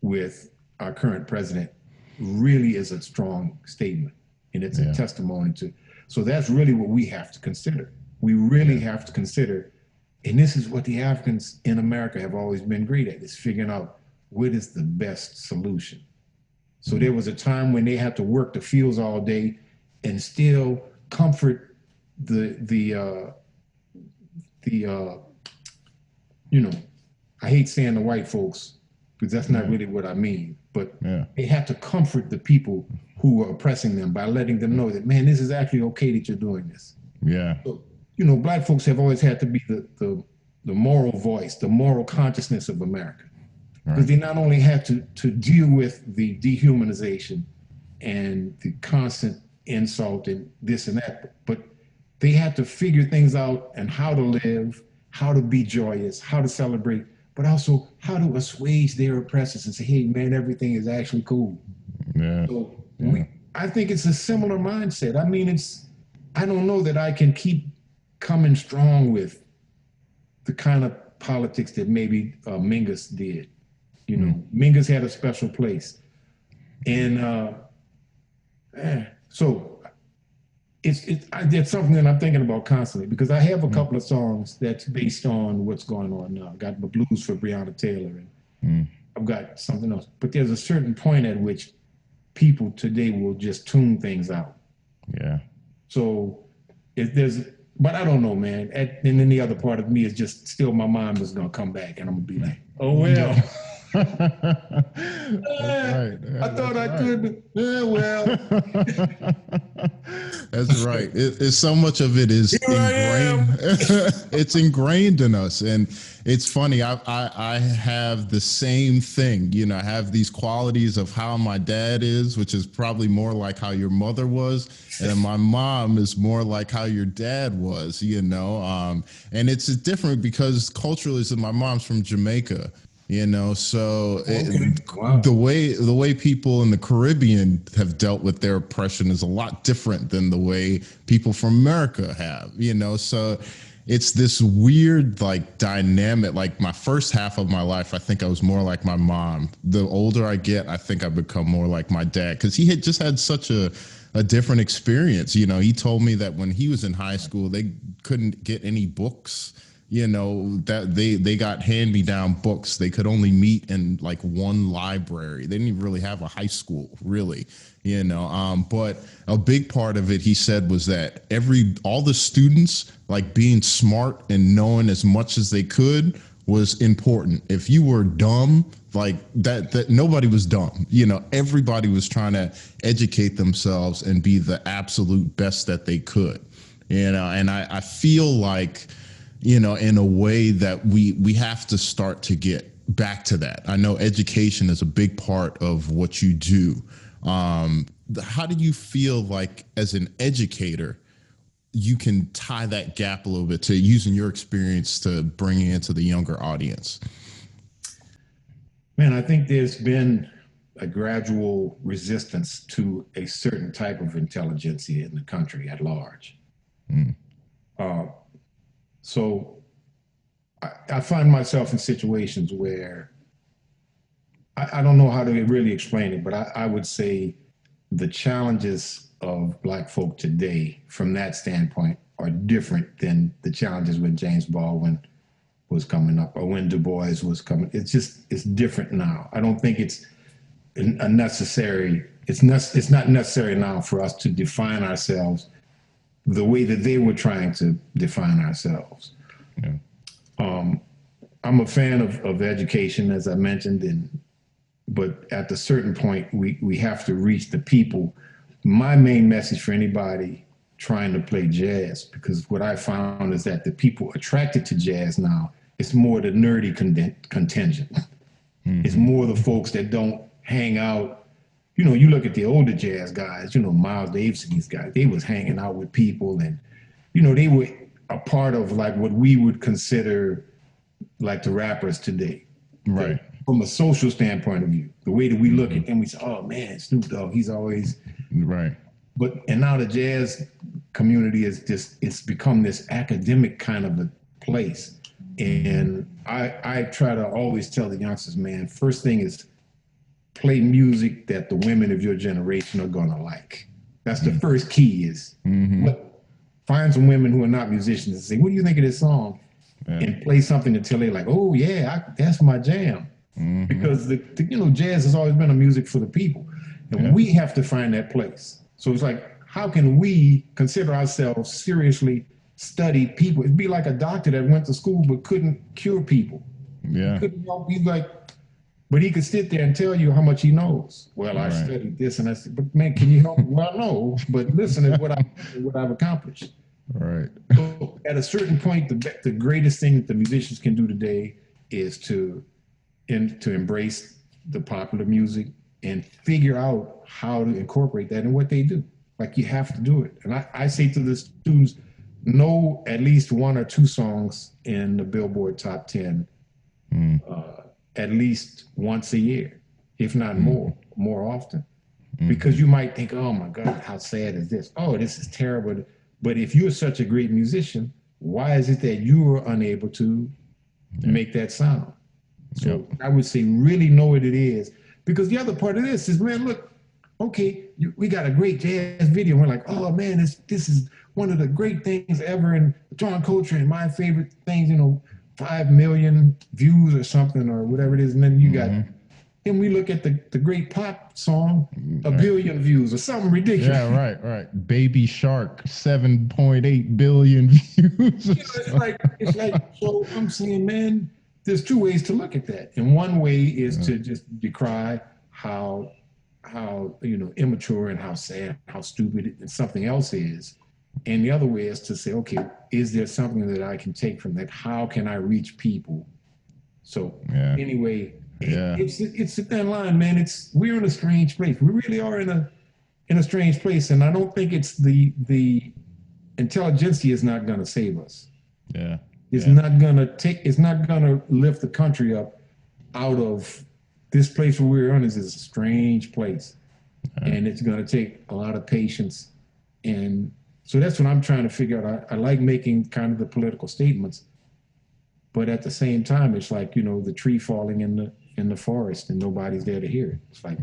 with our current president really is a strong statement. And it's a testimony to. So that's really what we have to consider. We really have to consider, and this is what the Africans in America have always been great at, is figuring out what is the best solution. So there was a time when they had to work the fields all day and still comfort I hate saying the white folks, because that's not really what I mean, but they had to comfort the people who were oppressing them by letting them know that, man, this is actually okay that you're doing this. Yeah. So, Black folks have always had to be the moral voice, the moral consciousness of America. Because they not only had to deal with the dehumanization and the constant insult and this and that, but they had to figure things out and how to live, how to be joyous, how to celebrate, but also how to assuage their oppressors and say, hey, man, everything is actually cool. Yeah. So I think it's a similar mindset. I mean, I don't know that I can keep coming strong with the kind of politics that maybe Mingus did. Mingus had a special place. And so it's something that I'm thinking about constantly, because I have a couple of songs that's based on what's going on now. I've got the blues for Breonna Taylor, and I've got something else. But there's a certain point at which people today will just tune things out. Yeah. So but I don't know, man. And then the other part of me is just still, my mind is going to come back and I'm going to be like, oh, well. Right. I thought I could. Yeah, well. That's right. It's so much of it is ingrained. It's ingrained in us, and it's funny. I have the same thing. I have these qualities of how my dad is, which is probably more like how your mother was, and my mom is more like how your dad was. And it's different because culturally, so my mom's from Jamaica. So Okay. Wow. the way people in the Caribbean have dealt with their oppression is a lot different than the way people from America have. So it's this weird like dynamic. Like my first half of my life, I think I was more like my mom. The older I get, I think I become more like my dad, because he had just had such a different experience. He told me that when he was in high school, they couldn't get any books, that they got hand me down books. They could only meet in like one library. They didn't even really have a high school, really. But a big part of it, he said, was that all the students, like, being smart and knowing as much as they could was important. If you were dumb, like that nobody was dumb. Everybody was trying to educate themselves and be the absolute best that they could. And I feel like, in a way that we have to start to get back to that. I know education is a big part of what you do. How do you feel like, as an educator, you can tie that gap a little bit to using your experience to bring it into the younger audience? Man, I think there's been a gradual resistance to a certain type of intelligentsia in the country at large. Mm. So I find myself in situations where I don't know how to really explain it, but I would say the challenges of Black folk today, from that standpoint, are different than the challenges when James Baldwin was coming up or when Du Bois was coming. It's different now. I don't think it's a necessary. It's not necessary now for us to define ourselves the way that they were trying to define ourselves. Yeah. I'm a fan of education, as I mentioned, but at a certain point, we have to reach the people. My main message for anybody trying to play jazz, because what I found is that the people attracted to jazz now, it's more the nerdy contingent. Mm-hmm. It's more the folks that don't hang out. You look at the older jazz guys, Miles Davis and these guys, they was hanging out with people, and, they were a part of like what we would consider like the rappers today. Right. From a social standpoint of view, the way that we look at them, we say, oh man, Snoop Dogg, he's always right. And now the jazz community it's become this academic kind of a place. And I try to always tell the youngsters, man, first thing is play music that the women of your generation are gonna like. That's the first key is find some women who are not musicians and say, what do you think of this song? Yeah. And play something until they're like, oh yeah, that's my jam. Mm-hmm. Because jazz has always been a music for the people. And we have to find that place. So it's like, how can we consider ourselves seriously studied people? It'd be like a doctor that went to school but couldn't cure people. Yeah. He couldn't help, but he could sit there and tell you how much he knows. Well, I studied this and I said, but man, can you help? Well, no, but listen to what I've accomplished. Right. So at a certain point, the greatest thing that the musicians can do today is to embrace the popular music and figure out how to incorporate that in what they do. Like, you have to do it. And I say to the students, know at least one or two songs in the Billboard Top 10 at least once a year, if not more often. Because you might think, oh my God, how sad is this? Oh, this is terrible. But if you're such a great musician, why is it that you are unable to make that sound? So I would say really know what it is. Because the other part of this is, man, look, okay, we got a great jazz video. We're like, oh man, this is one of the great things ever. And John Coltrane, my favorite things, 5 million views or something or whatever it is. And then you got, and we look at the great pop song, 1 billion views or something ridiculous. Yeah, right. Baby Shark, 7.8 billion views. It's like, so I'm saying, man, there's two ways to look at that. And one way is to just decry how immature and how sad, how stupid and something else is. And the other way is to say, okay, is there something that I can take from that? How can I reach people? So anyway, it's a thin line, man. We're in a strange place. We really are in a strange place. And I don't think it's the intelligentsia is not going to save us. Yeah. It's not gonna lift the country up. out of this place where we're on is a strange place, and it's going to take a lot of patience. And so that's what I'm trying to figure out. I like making kind of the political statements, but at the same time, it's like, you know, the tree falling in the forest and nobody's there to hear it. It's like,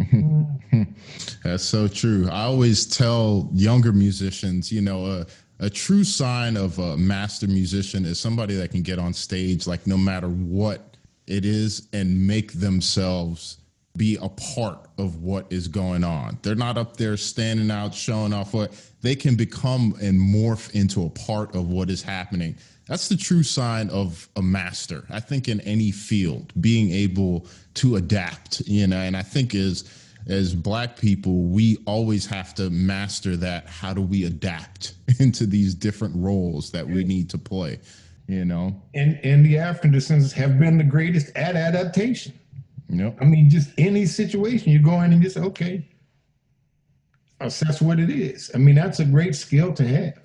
That's so true. I always tell younger musicians, you know, a true sign of a master musician is somebody that can get on stage, like no matter what it is, and make themselves be a part of what is going on. They're not up there standing out, showing off. What they can become and morph into a part of what is happening. That's the true sign of a master, I think, in any field, being able to adapt, you know. And I think as Black people, we always have to master that. How do we adapt into these different roles that we need to play, you know? and the African descendants have been the greatest at adaptation. Yep. I mean, just any situation you go in and just, okay, assess what it is. I mean, that's a great skill to have.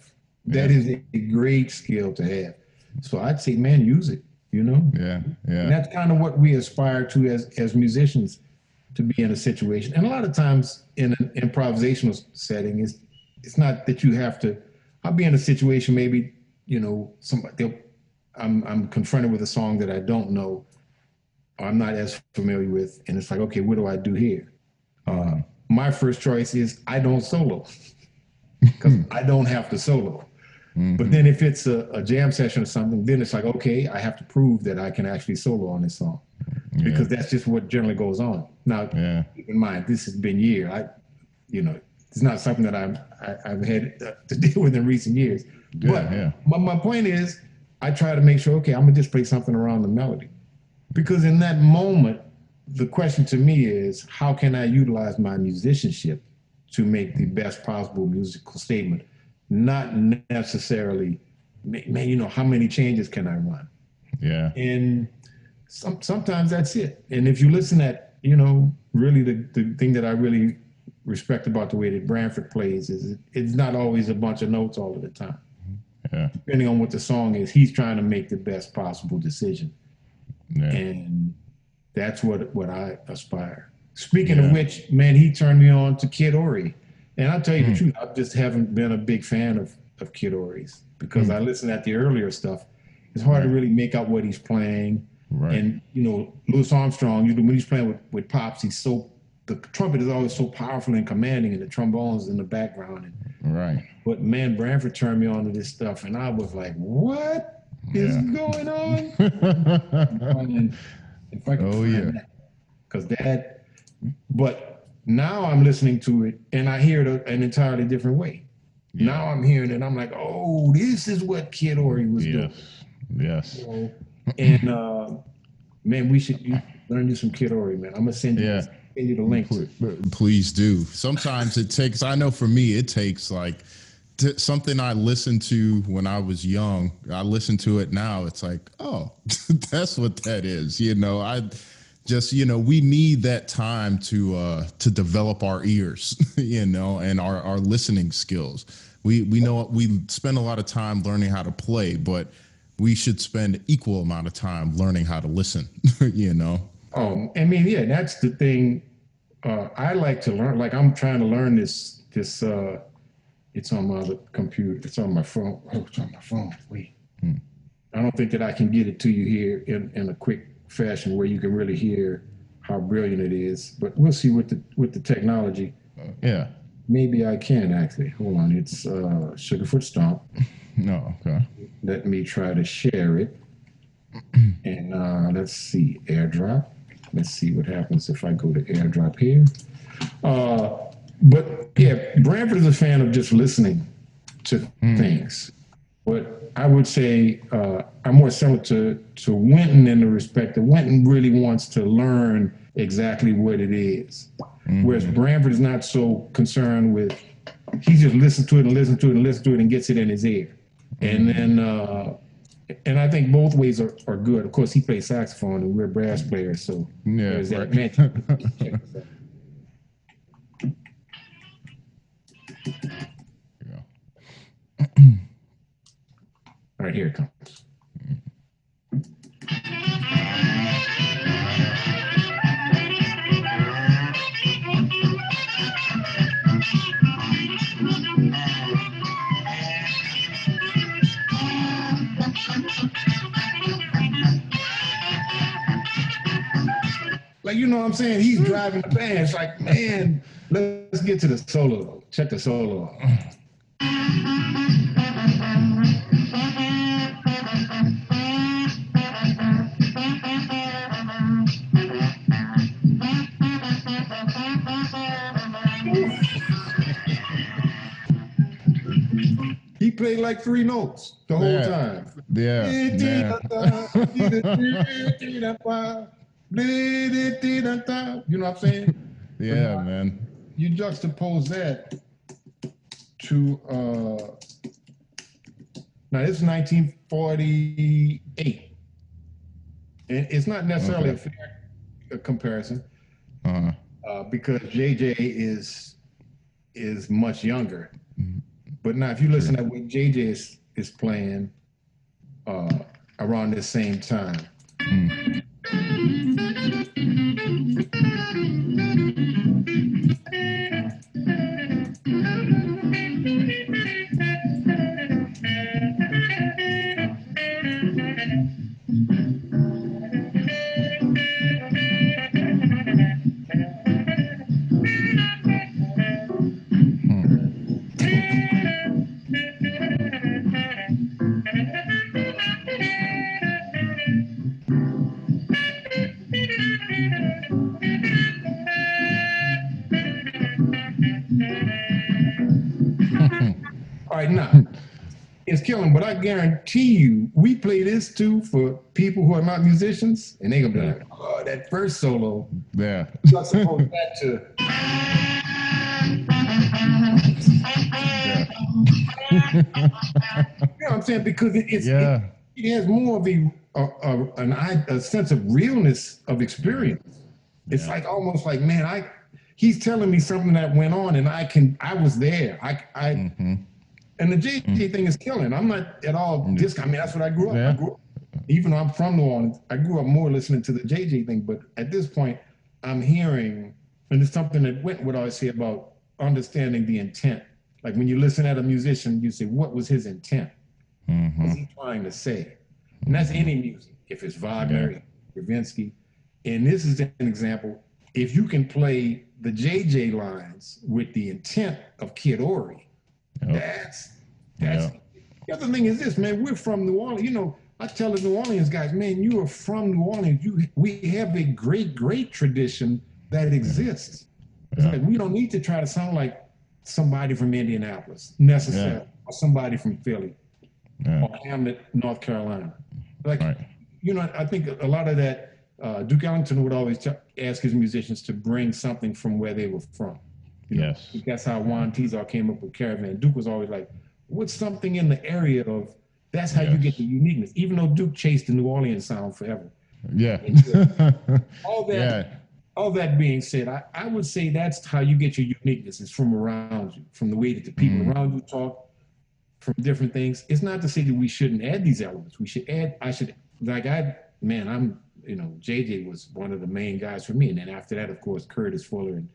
That is a great skill to have. So I'd say, man, use it, you know? Yeah. And that's kind of what we aspire to as musicians, to be in a situation. And a lot of times in an improvisational setting, it's not that you have to. I'll be in a situation, maybe, you know, I'm confronted with a song that I don't know, or I'm not as familiar with, and it's like, okay, what do I do here? My first choice is I don't solo, because I don't have to solo. But then if it's a jam session or something, then it's like, okay, I have to prove that I can actually solo on this song, because that's just what generally goes on. Now, keep in mind, this has been years. It's not something that I've had to deal with in recent years. But my point is, I try to make sure, okay, I'm gonna just play something around the melody, because in that moment, the question to me is, how can I utilize my musicianship to make the best possible musical statement? Not necessarily, man, you know, how many changes can I run? Yeah. And sometimes that's it. And if you listen at, you know, really the thing that I really respect about the way that Branford plays is it's not always a bunch of notes all of the time. Yeah. Depending on what the song is, he's trying to make the best possible decision. Yeah. And that's what I aspire. Speaking of which, man, he turned me on to Kid Ory. And I'll tell you the truth, I just haven't been a big fan of Kid Ory's, because I listened at the earlier stuff. It's hard to really make out what he's playing. Right. And, you know, Louis Armstrong, when he's playing with Pops, the trumpet is always so powerful and commanding, and the trombones in the background. But man, Branford turned me on to this stuff, and I was like, what is going on? If I can find that. Because but now I'm listening to it and I hear it an entirely different way. Now I'm hearing it, I'm like, oh, this is what Kid Ory was doing. Yes. So, and man, we should learn you some Kid Ory, man. I'm gonna send you the link. Please do. Sometimes it takes, I know for me, it takes like something I listened to when I was young. I listen to it now. It's like, oh, that's what that is. You know, we need that time to develop our ears, you know, and our listening skills. We know we spend a lot of time learning how to play, but we should spend equal amount of time learning how to listen, you know? Oh, I mean, that's the thing. I like to learn, like I'm trying to learn this, it's on my other computer. It's on my phone. Oh, it's on my phone. Wait. I don't think that I can get it to you here in a quick fashion where you can really hear how brilliant it is. But we'll see with the technology. Maybe I can actually. Hold on. It's Sugarfoot Stomp. No, okay. Let me try to share it. And let's see, AirDrop. Let's see what happens if I go to AirDrop here. But yeah, Branford is a fan of just listening to things. But I would say I'm more similar to Wynton in the respect that Wynton really wants to learn exactly what it is. Whereas Branford is not so concerned with, he just listens to it and listens to it and listens to it and gets it in his ear. And then, and I think both ways are good. Of course, he plays saxophone and we're brass players, so there's that advantage. All right, here it comes. Like, you know what I'm saying? He's driving the band. It's like, man, let's get to the solo. Check the solo out. He played like 3 notes the whole time. Yeah. You know what I'm saying? Yeah, man. You juxtapose that to now this is 1948. And it's not necessarily a fair comparison because J.J. is much younger. But now, if you listen to what J.J. is playing around this same time. All right, now it's killing, but I guarantee you, we play this too for people who are not musicians, and they gonna be like, "Oh, that first solo." Yeah. Juxtapose that to. You know what I'm saying? Because it has more of a sense of realness of experience. It's like almost like, man, he's telling me something that went on, and I was there. And the J.J. thing is killing. I'm not at all I mean, that's what I grew up. Yeah. Even though I'm from New Orleans, I grew up more listening to the J.J. thing. But at this point, I'm hearing, and it's something that Wynton would always say about understanding the intent. Like when you listen at a musician, you say, what was his intent? What's he trying to say? And that's any music. If it's Wagner, Stravinsky. And this is an example. If you can play the J.J. lines with the intent of Kid Ory, that's the other thing is this, man, we're from New Orleans. You know, I tell the New Orleans guys, man, you are from New Orleans. We have a great tradition that exists. It's like we don't need to try to sound like somebody from Indianapolis necessarily, or somebody from Philly, or Hamlet, North Carolina. Like, you know, I think a lot of that, Duke Ellington would always ask his musicians to bring something from where they were from. You know, that's how Juan Tizar came up with Caravan. Duke was always like, what's something in the area of, that's how you get the uniqueness, even though Duke chased the New Orleans sound forever. All that being said, I would say that's how you get your uniqueness. It's from around you, from the way that the people around you talk, from different things. It's not to say that we shouldn't add these elements. We should add, J.J. was one of the main guys for me. And then after that, of course, Curtis Fuller and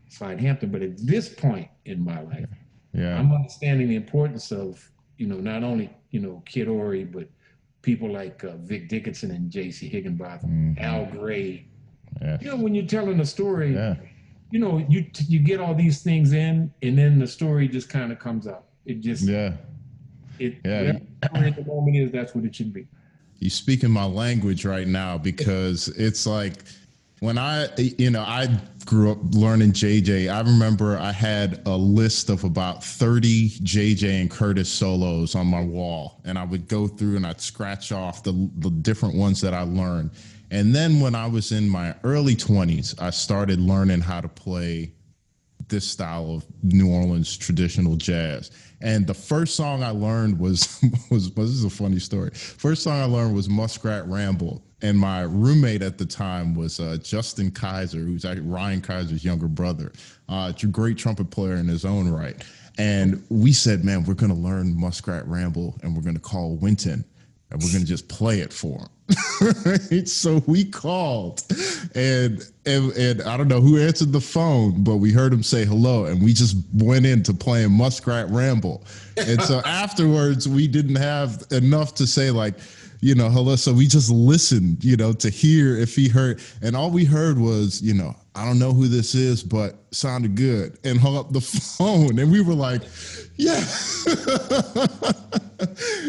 Slide Hampton. But at this point in my life, I'm understanding the importance of, you know, not only, you know, Kid Ory, but people like Vic Dickinson and J.C. Higginbotham, Al Gray. You know, when you're telling a story, you know, you get all these things in, and then the story just kind of comes out. It just, whatever the moment is, that's what it should be. You speaking my language right now, because it's like when I grew up learning JJ, I remember I had a list of about 30 JJ and Curtis solos on my wall, and I would go through and I'd scratch off the different ones that I learned. And then when I was in my early 20s, I started learning how to play this style of New Orleans traditional jazz. And the first song I learned was this is a funny story. First song I learned was Muskrat Ramble. And my roommate at the time was Justin Kaiser, who's actually Ryan Kaiser's younger brother, a great trumpet player in his own right. And we said, man, we're going to learn Muskrat Ramble, and we're going to call Wynton, and we're going to just play it for him. So we called, and I don't know who answered the phone, but we heard him say hello, and we just went into playing Muskrat Ramble. And so afterwards, we didn't have enough to say, like, hello. So we just listened, to hear if he heard, and all we heard was, I don't know who this is, but sounded good, and hung up the phone. And we were like, yeah,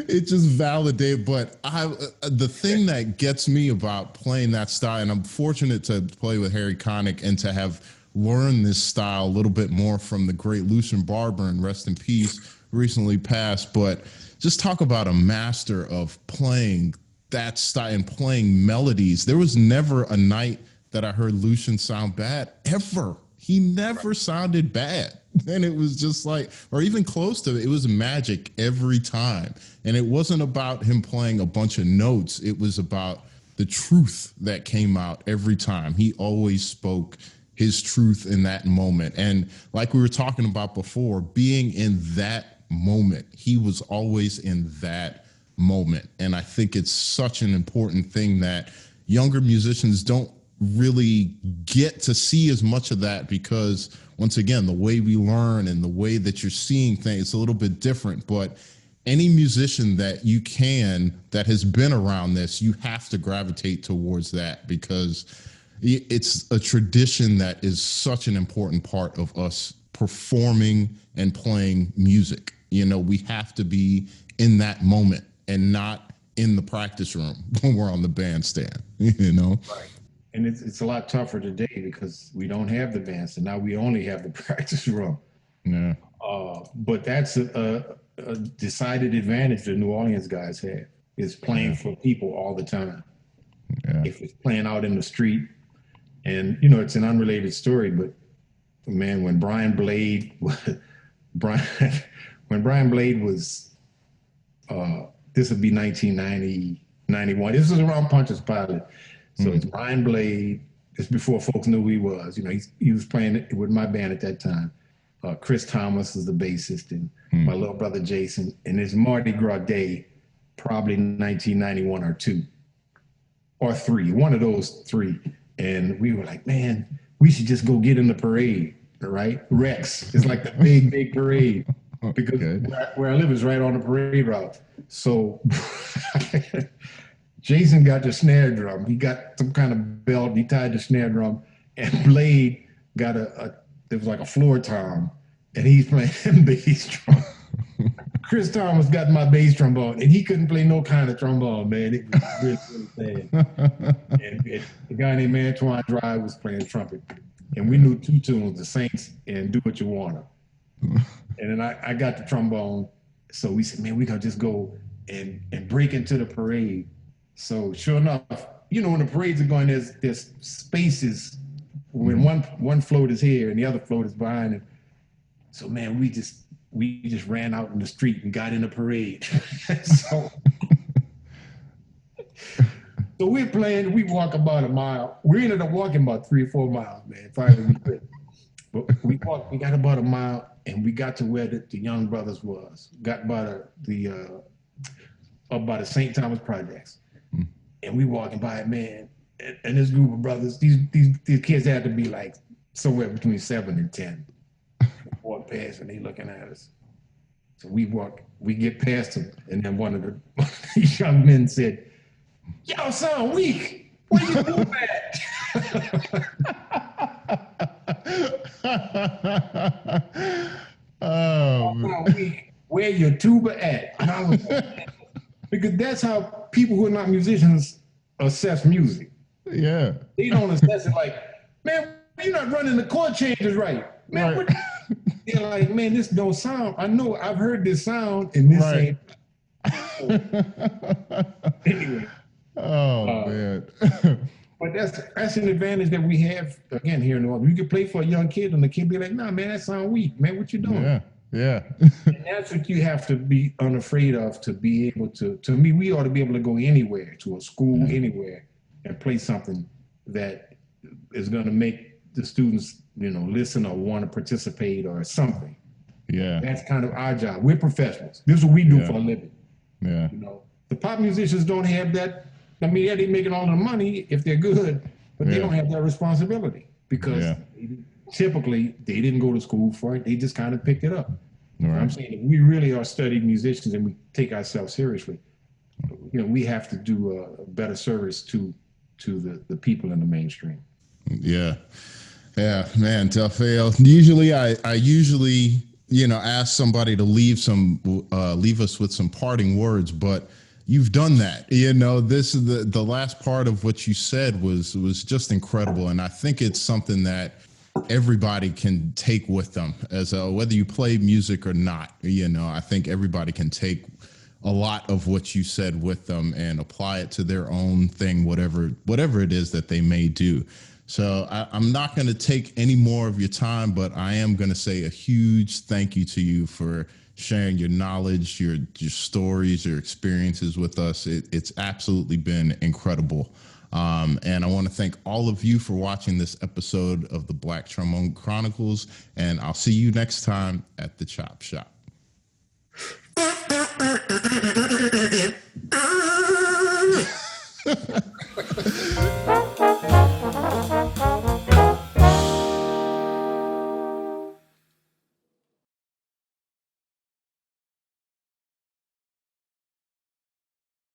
it just validated. But the thing that gets me about playing that style, and I'm fortunate to play with Harry Connick and to have learned this style a little bit more from the great Lucien Barber, and rest in peace, recently passed. But just talk about a master of playing that style and playing melodies. There was never a night that I heard Lucien sound bad, ever. He never sounded bad. And it was just like, or even close to it, it was magic every time. And it wasn't about him playing a bunch of notes. It was about the truth that came out every time. He always spoke his truth in that moment. And like we were talking about before, being in that moment, he was always in that moment. And I think it's such an important thing that younger musicians don't really get to see as much of that, because once again, the way we learn and the way that you're seeing things, it's a little bit different. But any musician that that has been around this, you have to gravitate towards that, because it's a tradition that is such an important part of us performing and playing music. We have to be in that moment and not in the practice room when we're on the bandstand, Right. And it's a lot tougher today because we don't have the bandstand. Now we only have the practice room. Yeah. But that's a decided advantage the New Orleans guys have, is playing for people all the time. Yeah. If it's playing out in the street, and it's an unrelated story, but man, when Brian Blade was, this would be 1990, 91. This was around Pontius Pilate. So it's Brian Blade. It's before folks knew who he was. He was playing with my band at that time. Chris Thomas was the bassist, and my little brother Jason. And it's Mardi Gras Day, probably 1991 or 2 or 3, one of those 3. And we were like, man, we should just go get in the parade, right? Rex is like the big parade, because where I live is right on the parade route. So Jason got the snare drum. He got some kind of belt. He tied the snare drum, and Blade got there was like a floor tom, and he's playing bass drum. Chris Thomas got my bass trombone, and he couldn't play no kind of trombone, man. It was really sad. And the guy named Antoine Drive was playing trumpet, and we knew 2 tunes, the Saints and Do What You Wanna. And then I got the trombone, so we said, man, we gotta just go and break into the parade. So sure enough, when the parades are going, there's spaces when one float is here and the other float is behind it. So man, we just ran out in the street and got in the parade. so we're playing. We walk about a mile. We ended up walking about 3 or 4 miles, man. Finally, we could. But we got about a mile, and we got to where the Young Brothers was. Got by up by the St. Thomas Projects. And we walking by it, man, and this group of brothers, these kids had to be like somewhere between 7 and 10. Walk past, and they looking at us. So we get past them, and then one of these young men said, "Y'all sound weak. Where you doing at?" Oh, weak. Where your tuba at? And I was like, because that's how people who are not musicians assess music. Yeah. They don't assess it like, man, you're not running the chord changes right. Man, right. They're like, man, this don't sound. I know I've heard this sound, and this ain't. Anyway. Oh man. But that's an advantage that we have, again, here in New Orleans. You can play for a young kid, and the kid be like, nah, man, that sound weak. Man, what you doing? Yeah. And that's what you have to be unafraid of, to be able to me, we ought to be able to go anywhere, to a school, anywhere, and play something that is going to make the students, listen or want to participate or something. Yeah. That's kind of our job. We're professionals. This is what we do for a living. Yeah. The pop musicians don't have that. I mean, yeah, they're making all the money if they're good, but they don't have that responsibility, because typically they didn't go to school for it. They just kind of picked it up. Right. I'm saying, if we really are studied musicians and we take ourselves seriously, we have to do a better service to the people in the mainstream. Yeah. Yeah, man, Delfeayo. Usually I usually, ask somebody to leave us with some parting words, but you've done that. This is the last part of what you said was just incredible. And I think it's something that everybody can take with them as whether you play music or not. I think everybody can take a lot of what you said with them and apply it to their own thing, whatever it is that they may do. So I'm not going to take any more of your time, but I am going to say a huge thank you to you for sharing your knowledge, your stories, your experiences with us. It's absolutely been incredible. And I want to thank all of you for watching this episode of the Black Trombone Chronicles. And I'll see you next time at the Chop Shop.